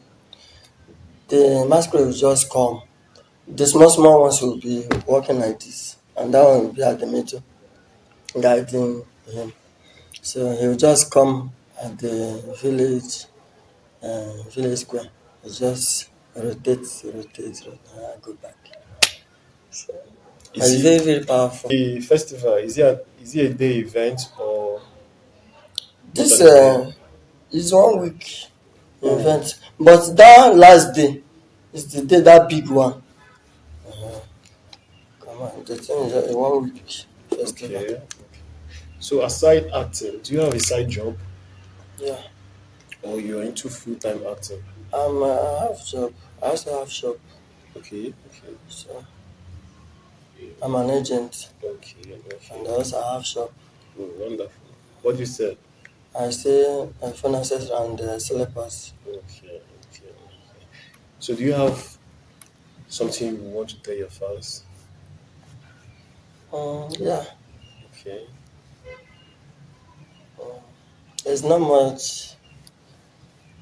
The masquerade will just come. The small ones will be walking like this, and that one will be at the middle, guiding him. So he will just come at the village square. He just rotate, and go back. So Is it's it very, very powerful. the festival? Is it a day event or what are This the days? is 1 week Oh, event, but that last day is the day that big one. Come on, the thing is a 1 week festival. okay. So aside acting, do you have a side job Yeah, or you're into full time acting? I have job. I also have shop, Okay, okay, so I'm an agent, okay, and okay. I also have shop. Oh, wonderful. What you said? I say furnaces and slippers. Okay, okay. So do you have something you want to tell your fans? Yeah, Okay. there's not much.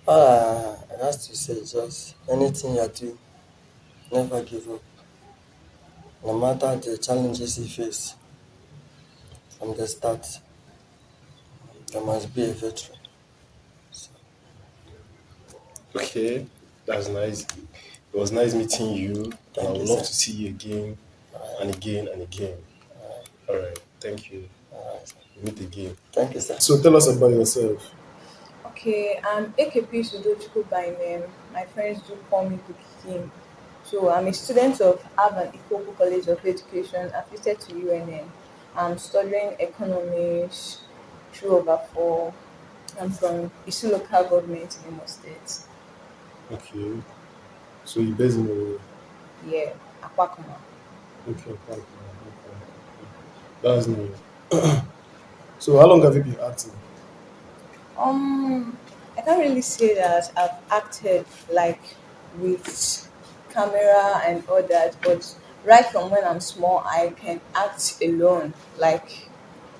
All I have to say is just anything you do, never give up. No matter the challenges you face from the start, there must be a veteran. Okay, that's nice. It was nice meeting you, and I Thank would you, love sir. to see you again and again and again. All right, thank you. All right, sir. Meet again. Thank you, sir. So tell us about yourself. Okay, I'm AKP Sudochukwu by name. My friends do call me Cookie King. So I'm a student of Avan Ikoku College of Education, affiliated to UNN. I'm studying economics through over four. I'm from Isu local government in Imo State. Okay. So you based in the Yeah, Akwakuma. okay, fine, okay. That's nice. So how long have you been acting? I can't really say that I've acted like with camera and all that, but right from when I'm small, I can act alone. Like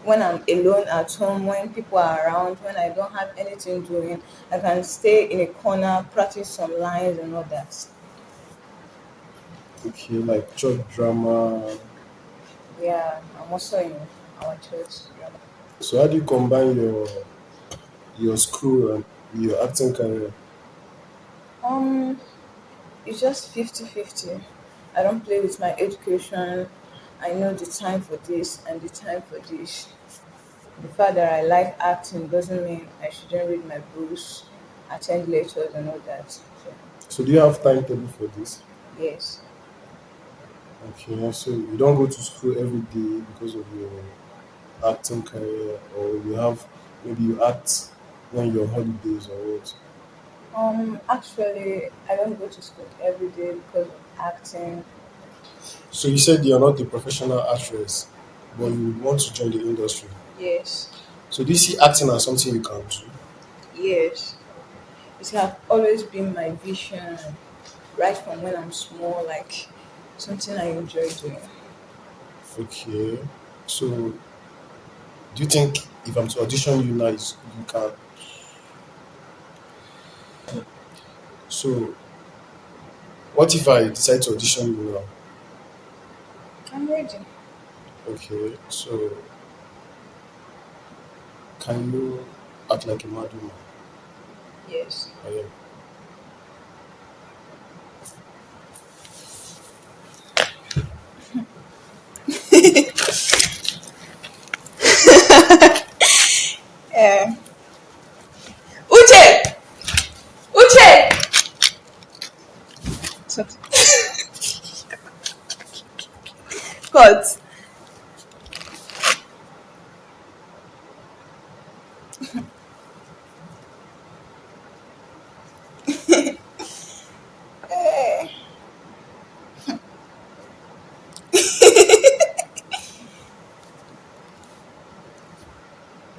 when I'm alone at home, when people are around, when I don't have anything doing, I can stay in a corner, practice some lines and all that. Okay, like church drama. Yeah, I'm also in our church. So how do you combine your school and your acting career? Um, it's just 50-50. I don't play with my education. I know the time for this and the time for this. The fact that I like acting doesn't mean I shouldn't read my books, attend lectures, and all that. So, So do you have timetable for this? yes, Okay, so you don't go to school every day because of your acting career, or you have maybe you act when you're on holidays or what? actually, I don't go to school every day because of acting. So you said you're not a professional actress, but you would want to join the industry. Yes, So do you see acting as something you can do? yes, it has always been my vision, right from when I'm small, like something I enjoy doing. Okay. So do you think if I'm to audition you now, you can? So what if I decide to audition you now? I'm ready. Okay. So can you act like a mad woman? Yes. I am. Uh, Uche! Uche! God.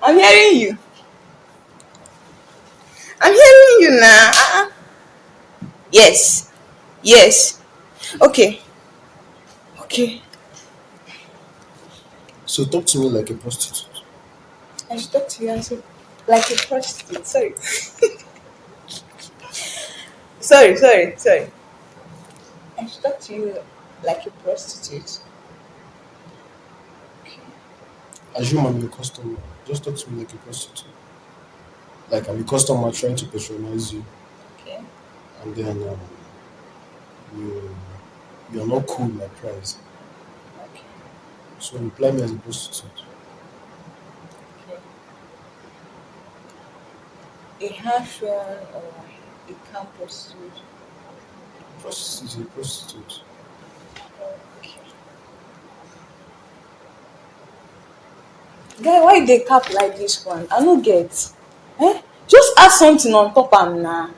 I'm hearing you. I'm hearing you now. Yes. Yes. Okay. Okay. So talk to me like a prostitute. I should talk to you and say, like a prostitute. Sorry. Sorry. I should talk to you like a prostitute. Okay. Assume I'm your customer. Just talk to me like a prostitute. Like I'm a customer trying to patronize you, Okay. and then you you're not cool with my price. Okay. So reply me as a prostitute. Okay. A harsh one or a calm prostitute. Prostitute is a prostitute. Okay. Guy, why they cap like this one? I no get. Just add something on top am na.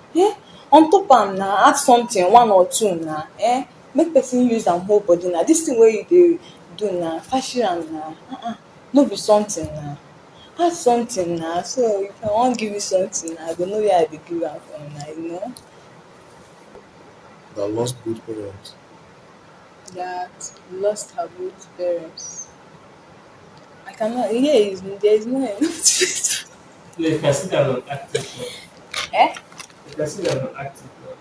On top am na, add something, one or two na. Make person use am whole body na. This thing wey you dey do na, fashion am na. No be something na. Add something na. So if I wan give you something na, I go know where I dey give am from na, you know. That lost both parents. That lost her both parents. I cannot. There is no enough. Yeah, you can see that on active club. Eh? You can see that on active club.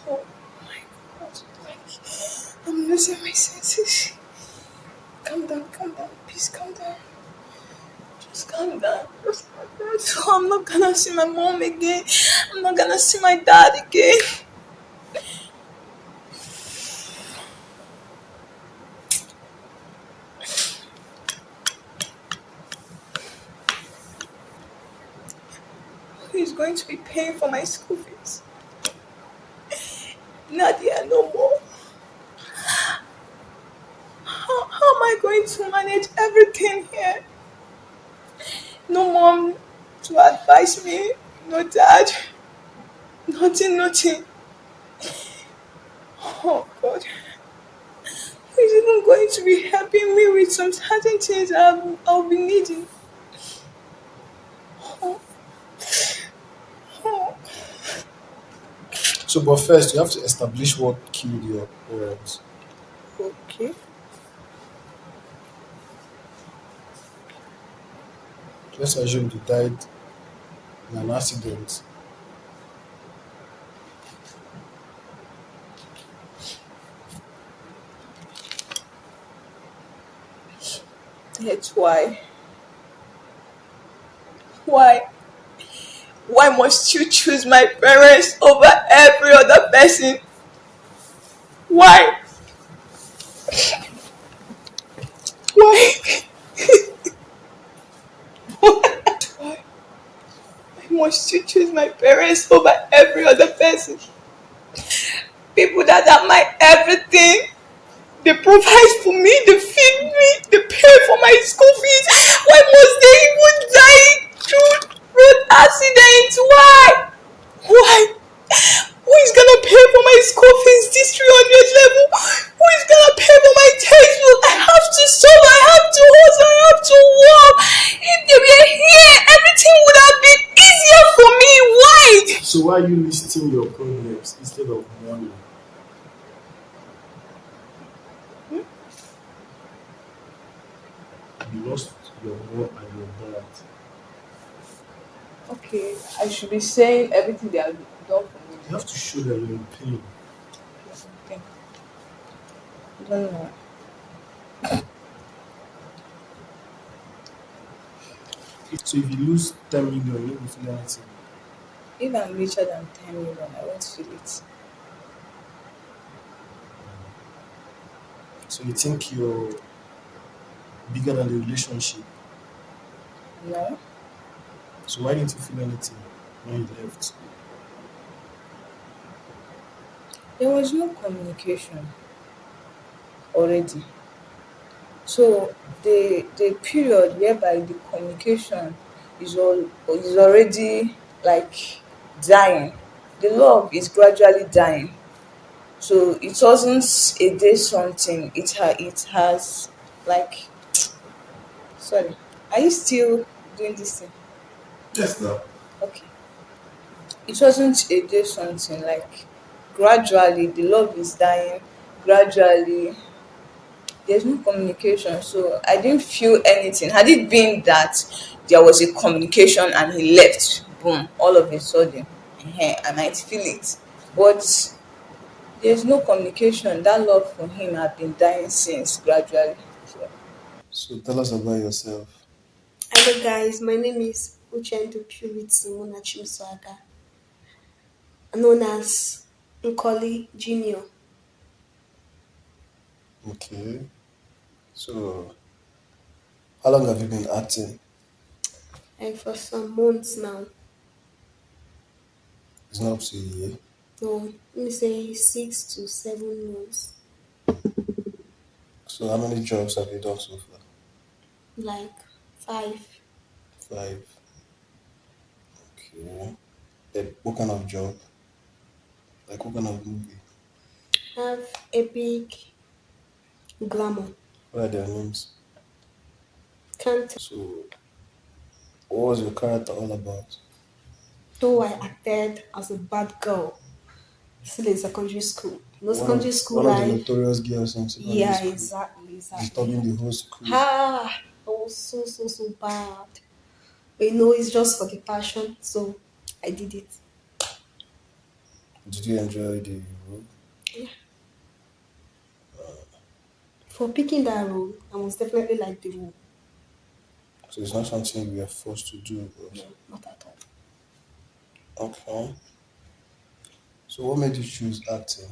Oh my God. Like, I'm losing my senses. Calm down, please calm down. Just calm down. Just calm down. So I'm not gonna see my mom again. I'm not gonna see my dad again. is going to be paying for my school fees? Nadia, no more. How am I going to manage everything here? No mom to advise me, no dad, nothing, nothing. Oh God, who is even going to be helping me with some certain things I'll be needing? Oh, oh. So, but first, you have to establish what killed your parents. Okay. Let's assume they died in an accident. That's why. Why? Why must you choose my parents over every other person? Why? Why? Why must you choose my parents over every other person? People that are my everything. They provide for me, they feed me, they pay for my school fees. Why must they even die through road accidents? Why? Why? Who is gonna pay for my school fees this 300 level? Who is gonna pay for my textbook? I have to solve, I have to hustle, I have to work. If they were here, everything would have been easier for me. Why? So, why are you listing your problems instead of money? You lost your mom and your dad. Okay, I should be saying everything they have done for me. You have to show that you're in pain. Okay. I don't know. So, if you lose 10 million, you will feel anything. If I'm richer than 10 million, I won't feel it. So, you think you're bigger than the relationship. No. So, why didn't you feel anything when you left? There was no communication already. So the period whereby the communication is already like dying. The love is gradually dying. So it wasn't a day something. It has like, sorry. Are you still doing this thing? Yes, no. Okay. It wasn't a day something, like gradually the love is dying, gradually there's no communication, so I didn't feel anything. Had it been that there was a communication and he left, boom, all of a sudden, I might feel it. But there's no communication. That love for him had been dying since gradually. So So, tell us about yourself. Hello guys, my name is Uchendu Purity Munachim Swaga, known as Nkoli Junior. Okay. So, how long have you been acting? And for some months now, It's not up to a year. no, let me say 6 to 7 months, So, how many jobs have you done so far? like 5. 5. Okay. What kind of job? Like, what kind of movie? Have epic glamour. What are their names? Can't So, what was your character all about? though I acted as a bad girl, still in secondary school. No One of secondary school one of the life. notorious girls in secondary Yeah, school, exactly. disturbing the whole school. Ah, oh, so bad. But it's just for the passion, so I did it. Did you enjoy the role? For picking that role, I was definitely like the role. So it's not something we are forced to do, No, but not at all. okay. So what made you choose acting?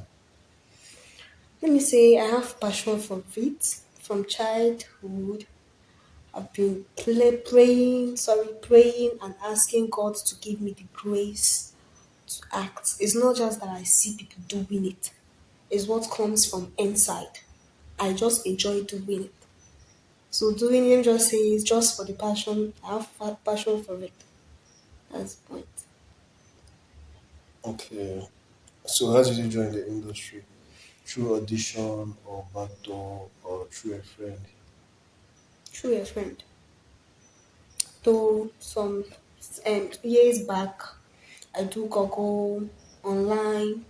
Let me say I have passion for it from childhood. I've been praying and asking God to give me the grace to act. It's not just that I see people doing it, it's what comes from inside. I just enjoy doing it. So doing it, just say it's just for the passion. I have passion for it. That's the point. Okay. So how did you join the industry? Through audition or backdoor or through a friend? Through a friend. Though some years back, I do Google online,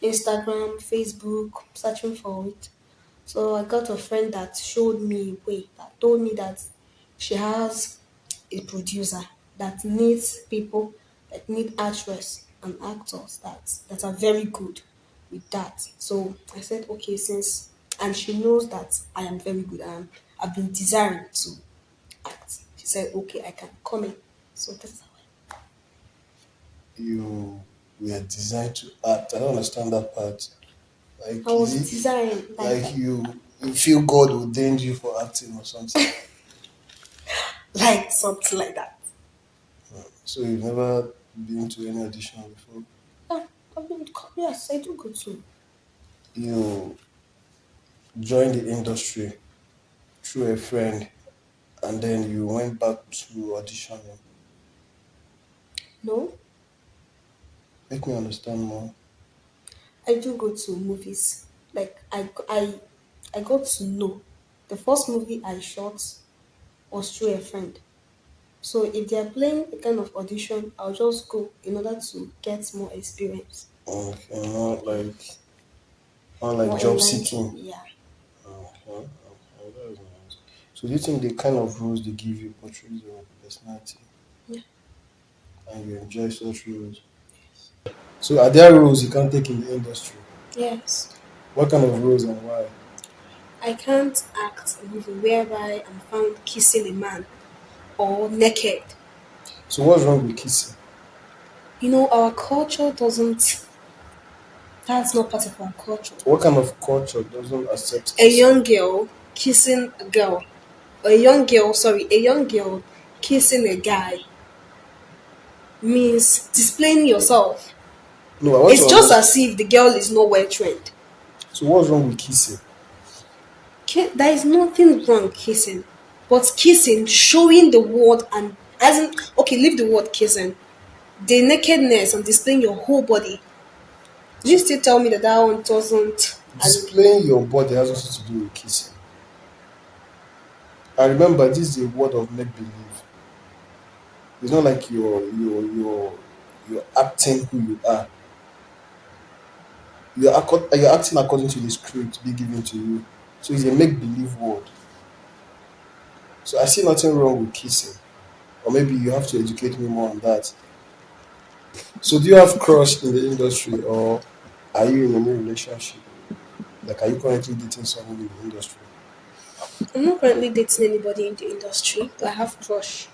Instagram, Facebook, searching for it. So I got a friend that showed me a way, that told me that she has a producer that needs people, that need actresses and actors that are very good with that. So I said, okay, since and she knows that I am very good and I've been desiring to act. She said, okay, I can come in. So that's how You were designed to act. I don't understand that part. I Like is was it desiring like you feel God ordained you for acting or something? like something like that. So you've never been to any audition before? Yeah, yes, I do go to. You joined the industry through a friend and then you went back to auditioning. No, Make me understand more. I do go to movies. Like I got to know. The first movie I shot was through a friend. So if they are playing a kind of audition, I'll just go in order to get more experience, Okay, not like more job enlightened. seeking. Yeah. Okay, okay, that is nice. So do you think the kind of roles they give you portrays your personality Yeah. and you enjoy such roles? So are there roles you can't take in the industry? Yes. What kind of roles and why? I can't act a movie whereby I'm found kissing a man or naked. So what's wrong with kissing? Our culture doesn't. That's not part of our culture. What kind of culture doesn't accept A kissing? young girl kissing a girl, a young girl kissing a guy means displaying yourself. No, I want to It's just understand. as if the girl is not well trained. So what's wrong with kissing? There is nothing wrong kissing, but kissing, showing the world and as in, okay, leave the word kissing, the nakedness and displaying your whole body. You So still tell me that that one doesn't, and displaying your body has nothing to do with kissing. And remember, this is a world of make believe. It's not like you're acting who you are. You're acting according to the script being given to you. So it's a make believe world. So I see nothing wrong with kissing. Or maybe you have to educate me more on that. So do you have crush in the industry or are you in a new relationship? Like are you currently dating someone in the industry? I'm not currently dating anybody in the industry, but I have crush.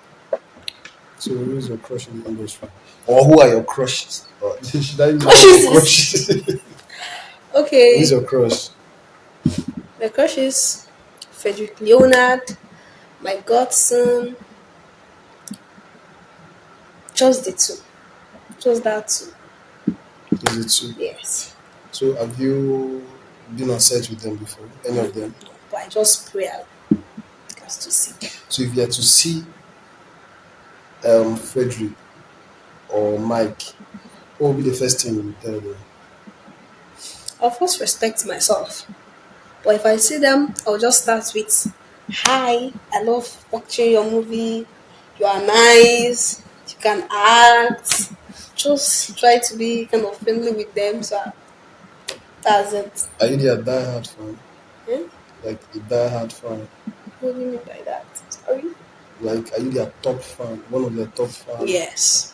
So who is your crush in the industry? Or who are your crushes? Or should I use the word your Crushes is crushes? Who is okay. your crush? My crush is Frederick Leonard, my godson, just the two. Just that two. Is it two? Yes. So have you been on set with them before? Any of them? No, but I just pray as to see them. So if you are to see Frederick or Mike, what will be the first thing you will tell them? I'll first respect myself. But if I see them, I'll just start with, "Hi, I love watching your movie. You are nice. You can act." Just try to be kind of friendly with them. So that's it. Are you their die-hard fan? Hmm? Like a die-hard fan? What do you mean by that? Sorry. Like are you their top fan? One of their top fans? Yes,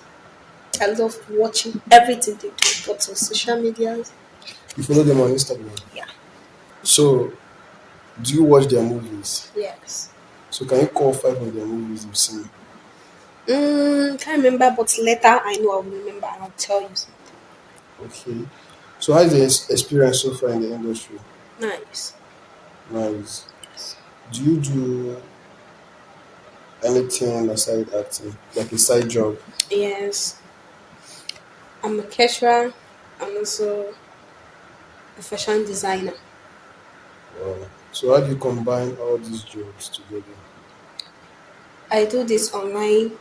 I love watching everything they do, both on social media. You follow them on Instagram. Yeah. So do you watch their movies? Yes. So can you call five of their movies you've seen? Can't remember, but later I know I will remember and I'll tell you something. Okay. So how is the experience so far in the industry? Nice. Nice. Do you do Anything aside acting, like a side job. Yes, I'm a caterer. I'm also a fashion designer. Wow. So how do you combine all these jobs together? I do this online,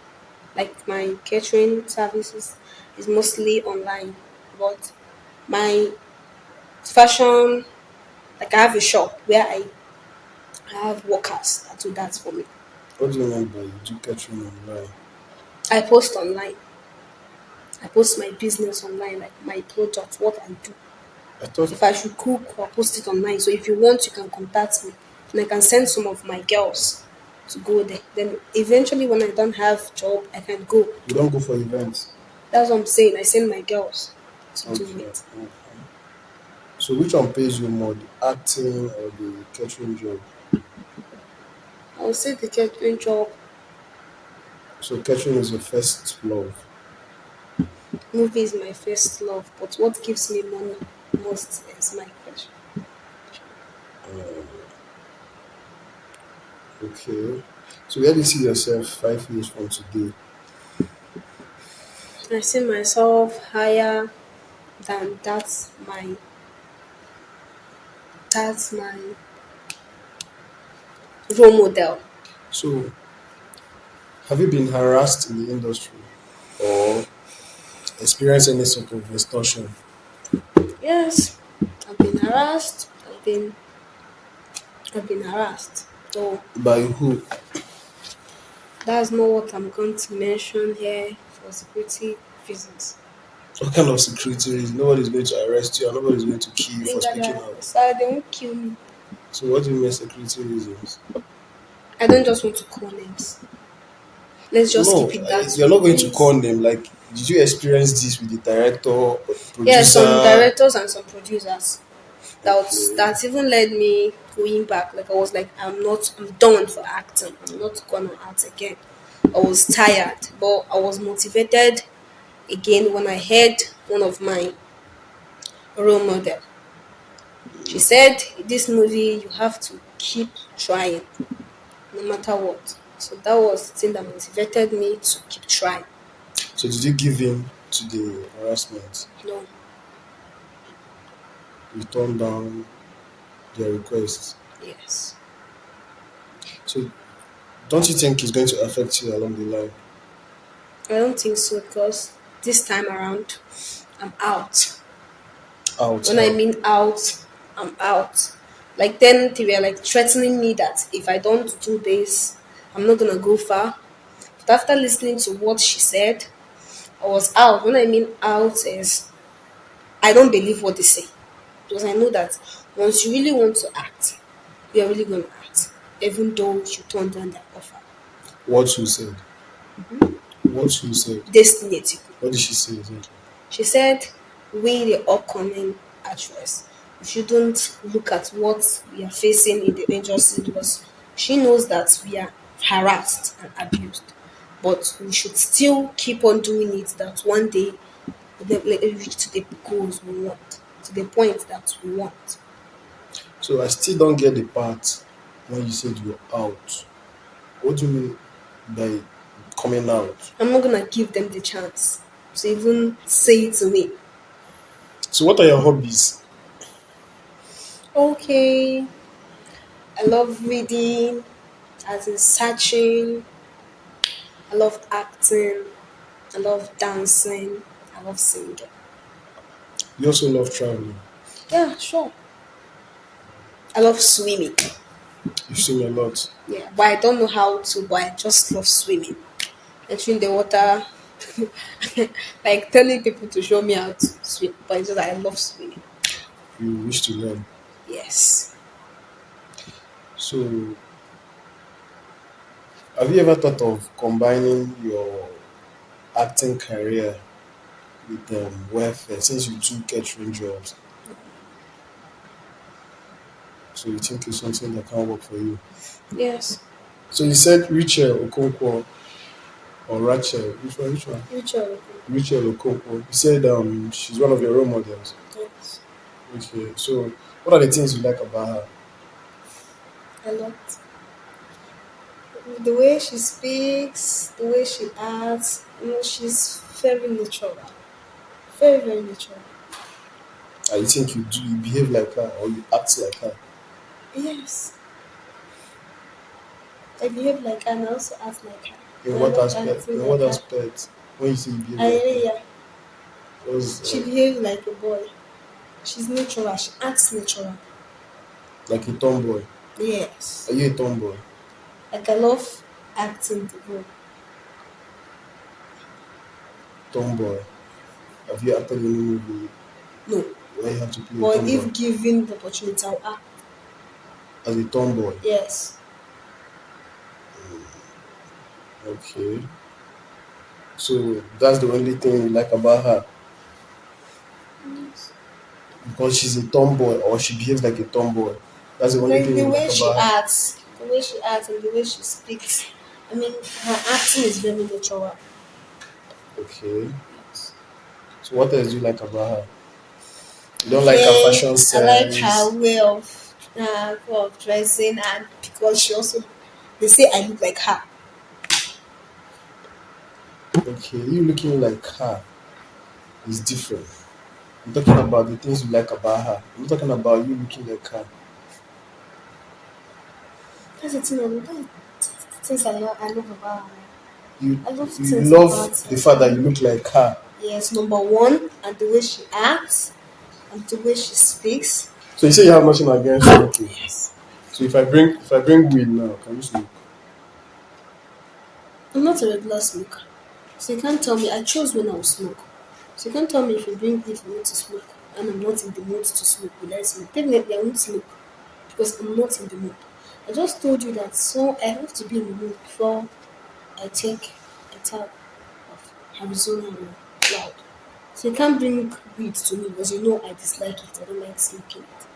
like my catering services is mostly online, but my fashion, like I have a shop where I have workers that do that for me. What do you mean by you do catering online? I post online. I post my business online, like my product, what I do. I thought If I should cook, I'll post it online. So if you want, you can contact me. And I can send some of my girls to go there. Then eventually when I don't have job, I can go. you don't go for events. That's what I'm saying. I send my girls to do Okay. it. Okay. So which one pays you more, the acting or the catering job? I'll say the catering job, So catering is your first love. movie is my first love, but what gives me money most is my passion. Okay. So where do you see yourself 5 years from today? I see myself higher than that's my role model. So have you been harassed in the industry or experienced any sort of extortion? Yes, I've been harassed. I've been harassed. So By who? that's not what I'm going to mention here for security reasons. What kind of security is nobody's going to arrest you and nobody's going to kill I you for think that speaking out? so they won't kill me. So what do you mean security reasons? I don't just want to call names. Let's just No, keep it that you're way, not going to please. call them. Like, did you experience this with the director or the Yeah, some producer? directors and some producers. Okay. That's even led me going back. Like I was like, I'm done for acting. I'm not gonna act again. I was tired, but I was motivated again when I heard one of my role model. She said, "This movie, you have to keep trying, no matter what." So that was the thing that motivated me to keep trying. So did you give in to the harassment? No, You turned down their request. yes, So don't you think it's going to affect you along the line? I don't think so because this time around, I'm out. Out When I how? mean out, I'm out. Like then they were like threatening me that if I don't do this, I'm not gonna go far. But after listening to what she said, I was out. When I mean out is I don't believe what they say. Because I know that once you really want to act, you're really gonna act. Even though you turn down their offer. What who said? What who said? Destiny Etiku. What did she say exactly? She said, we, the upcoming actress, we shouldn't look at what we are facing in the industry because she knows that we are harassed and abused. But we should still keep on doing it that one day we'll reach to the goals we want, to the point that we want. So I still don't get the part when you said you're out. What do you mean by coming out? I'm not gonna give them the chance to even say it to me. So what are your hobbies? Okay, I love reading, as in searching, I love acting, I love dancing. I love singing. You also love traveling. Yeah, sure. I love swimming. You swim a lot. Yeah, but I don't know how to, but I just love swimming. Entering the water, like telling people to show me how to swim. But it's just I love swimming. You wish to learn. Yes. So have you ever thought of combining your acting career with welfare since you do catering jobs? So you think it's something that can work for you? Yes. So you said Rachel Okonkwo or Rachel. Which one? Which one? Ritual. Rachel Okonkwo. You said she's one of your role models. Yes. Okay. So what are the things you like about her? A lot. The way she speaks, the way she acts, she's very natural. Very, very natural. I think you behave like her or you act like her. Yes. I behave like her and I also act like her. In And I what love aspect? acting In like what her. aspect? When you say you behave I like her, yeah. was She behaves like a boy. She's natural. She acts natural. like a tomboy. Yes. Are you a tomboy? Like I love acting the role. Tomboy. Have you acted in any movie No. where you have to play a But tomboy? if given the opportunity, I'll act. As a tomboy. Yes. Okay. So that's the only thing you like about her. Yes. Because she's a tomboy or she behaves like a tomboy. That's the only Like thing the you like way she about her. acts, and the way she speaks. I mean, her acting is very natural. Okay. Yes. So what else do you like about her? You don't like her Okay, fashion I like her sense. way of dressing, and because she also, they say I look like her. Okay, you looking like her is different. I'm talking about the things you like about her. I'm not talking about you looking like her. That's the thing. That's the things I love about her. You I love you things love about the her. fact that you look like her. Yes, number one, and the way she acts, and the way she speaks. So you say you have nothing against smoking. Yes. So if I bring weed now, can you smoke? I'm not a regular smoker. So you can't tell me I chose when I will smoke. So you can't tell me if you bring me for me to smoke and I'm not in the mood to smoke, will I smoke? Definitely I won't smoke because I'm not in the mood. I just told you that so I have to be in the mood before I take a tab of Arizona loud. So you can't bring weed to me because you know I dislike it. I don't like smoking it.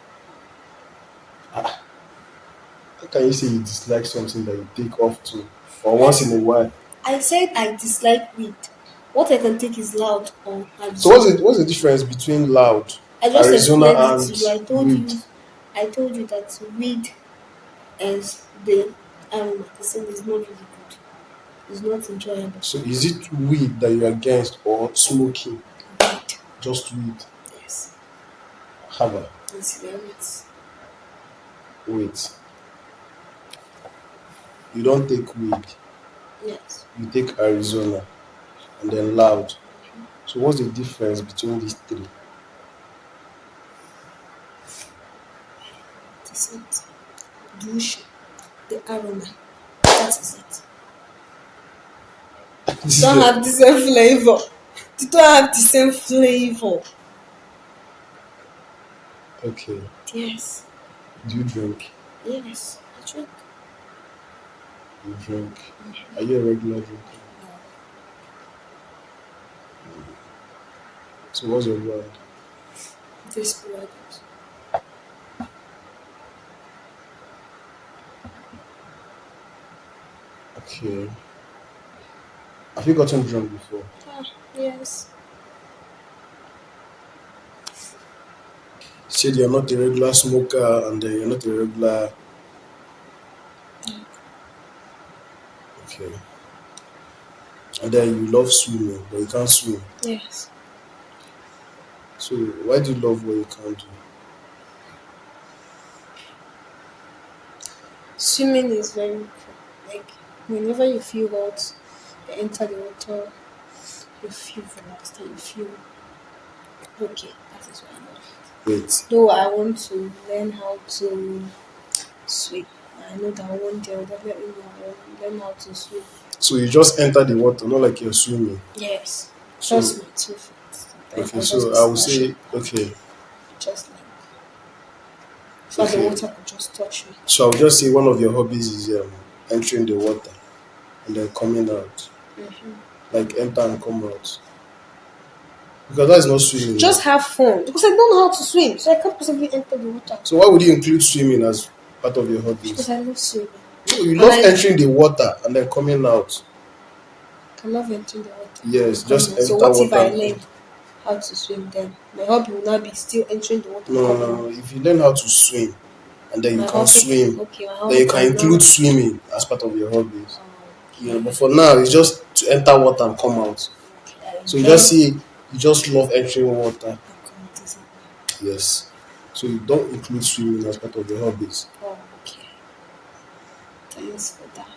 How can you say you dislike something that you take off to or I, once in a while? I said I dislike weed. What I can take is loud or So Arizona. what's the difference between loud, I just Arizona explained it to and you. weed? I told you that weed is the the thing is not really good. It's not enjoyable. So is it weed that you're against or smoking? Weed. Just weed. Yes. Haba. It's it. Wait. You don't take weed. Yes. You take Arizona and then loud. So what's the difference between these three? This is Luchi. The aroma. That is it. This is Don't the have the same flavor. They don't have the same flavor. okay. Yes. Do you drink? Yes. I drink. You drink. Are you a regular drinker? So what's your word? Desperados. Okay. Have you gotten drunk before? Ah, yes. You said you're not a regular smoker and you're not a regular. Okay. And then you love swimming, but you can't swim. Yes. So why do you love what you can't do? Swimming is very cool. Like whenever you feel hot, you enter the water, you feel relaxed and you feel okay. That is why I love it. Wait. Though I want to learn how to swim. I know that one day I'll definitely know I will learn how to swim. So you just enter the water, not like you're swimming. Yes. So Trust me, 2 feet. Sometimes okay, I'll just so be I would splashing. say okay, Just like so the okay. water could just touch me. So I would just say one of your hobbies is entering the water and then coming out. Like enter and come out. Because that's not swimming now. Just have fun. Because I don't know how to swim, so I can't possibly enter the water. So why would you include swimming as part of your Because hobbies? I love swimming. No, you And love entering the water and then coming out. I love entering the water. Yes, just So enter what if water I and come. learn how to swim then? My hobby will not be still entering the water. No, no, no. If you learn how to swim, and then you My can hobby. swim. Okay, my Then hobby you can does not. include swimming as part of your hobbies. But Okay. for now, it's just to enter water and come out. I So you just enjoy see, you just love entering water. acclimatizing. Yes. So you don't include swimming as part of your hobbies. Oh, okay. Thanks for that.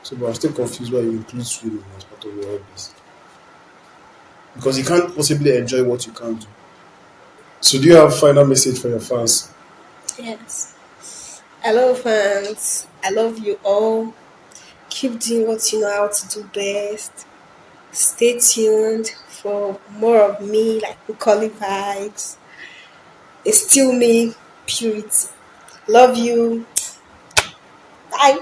So, but I'm still confused why you include swimming as part of your hobbies. Because you can't possibly enjoy what you can't do. So, do you have final message for your fans? Yes. Hello, fans. I love you all. Keep doing what you know how to do best. Stay tuned for more of me, like Bucoli vibes. It's still me, purity. Love you. Bye.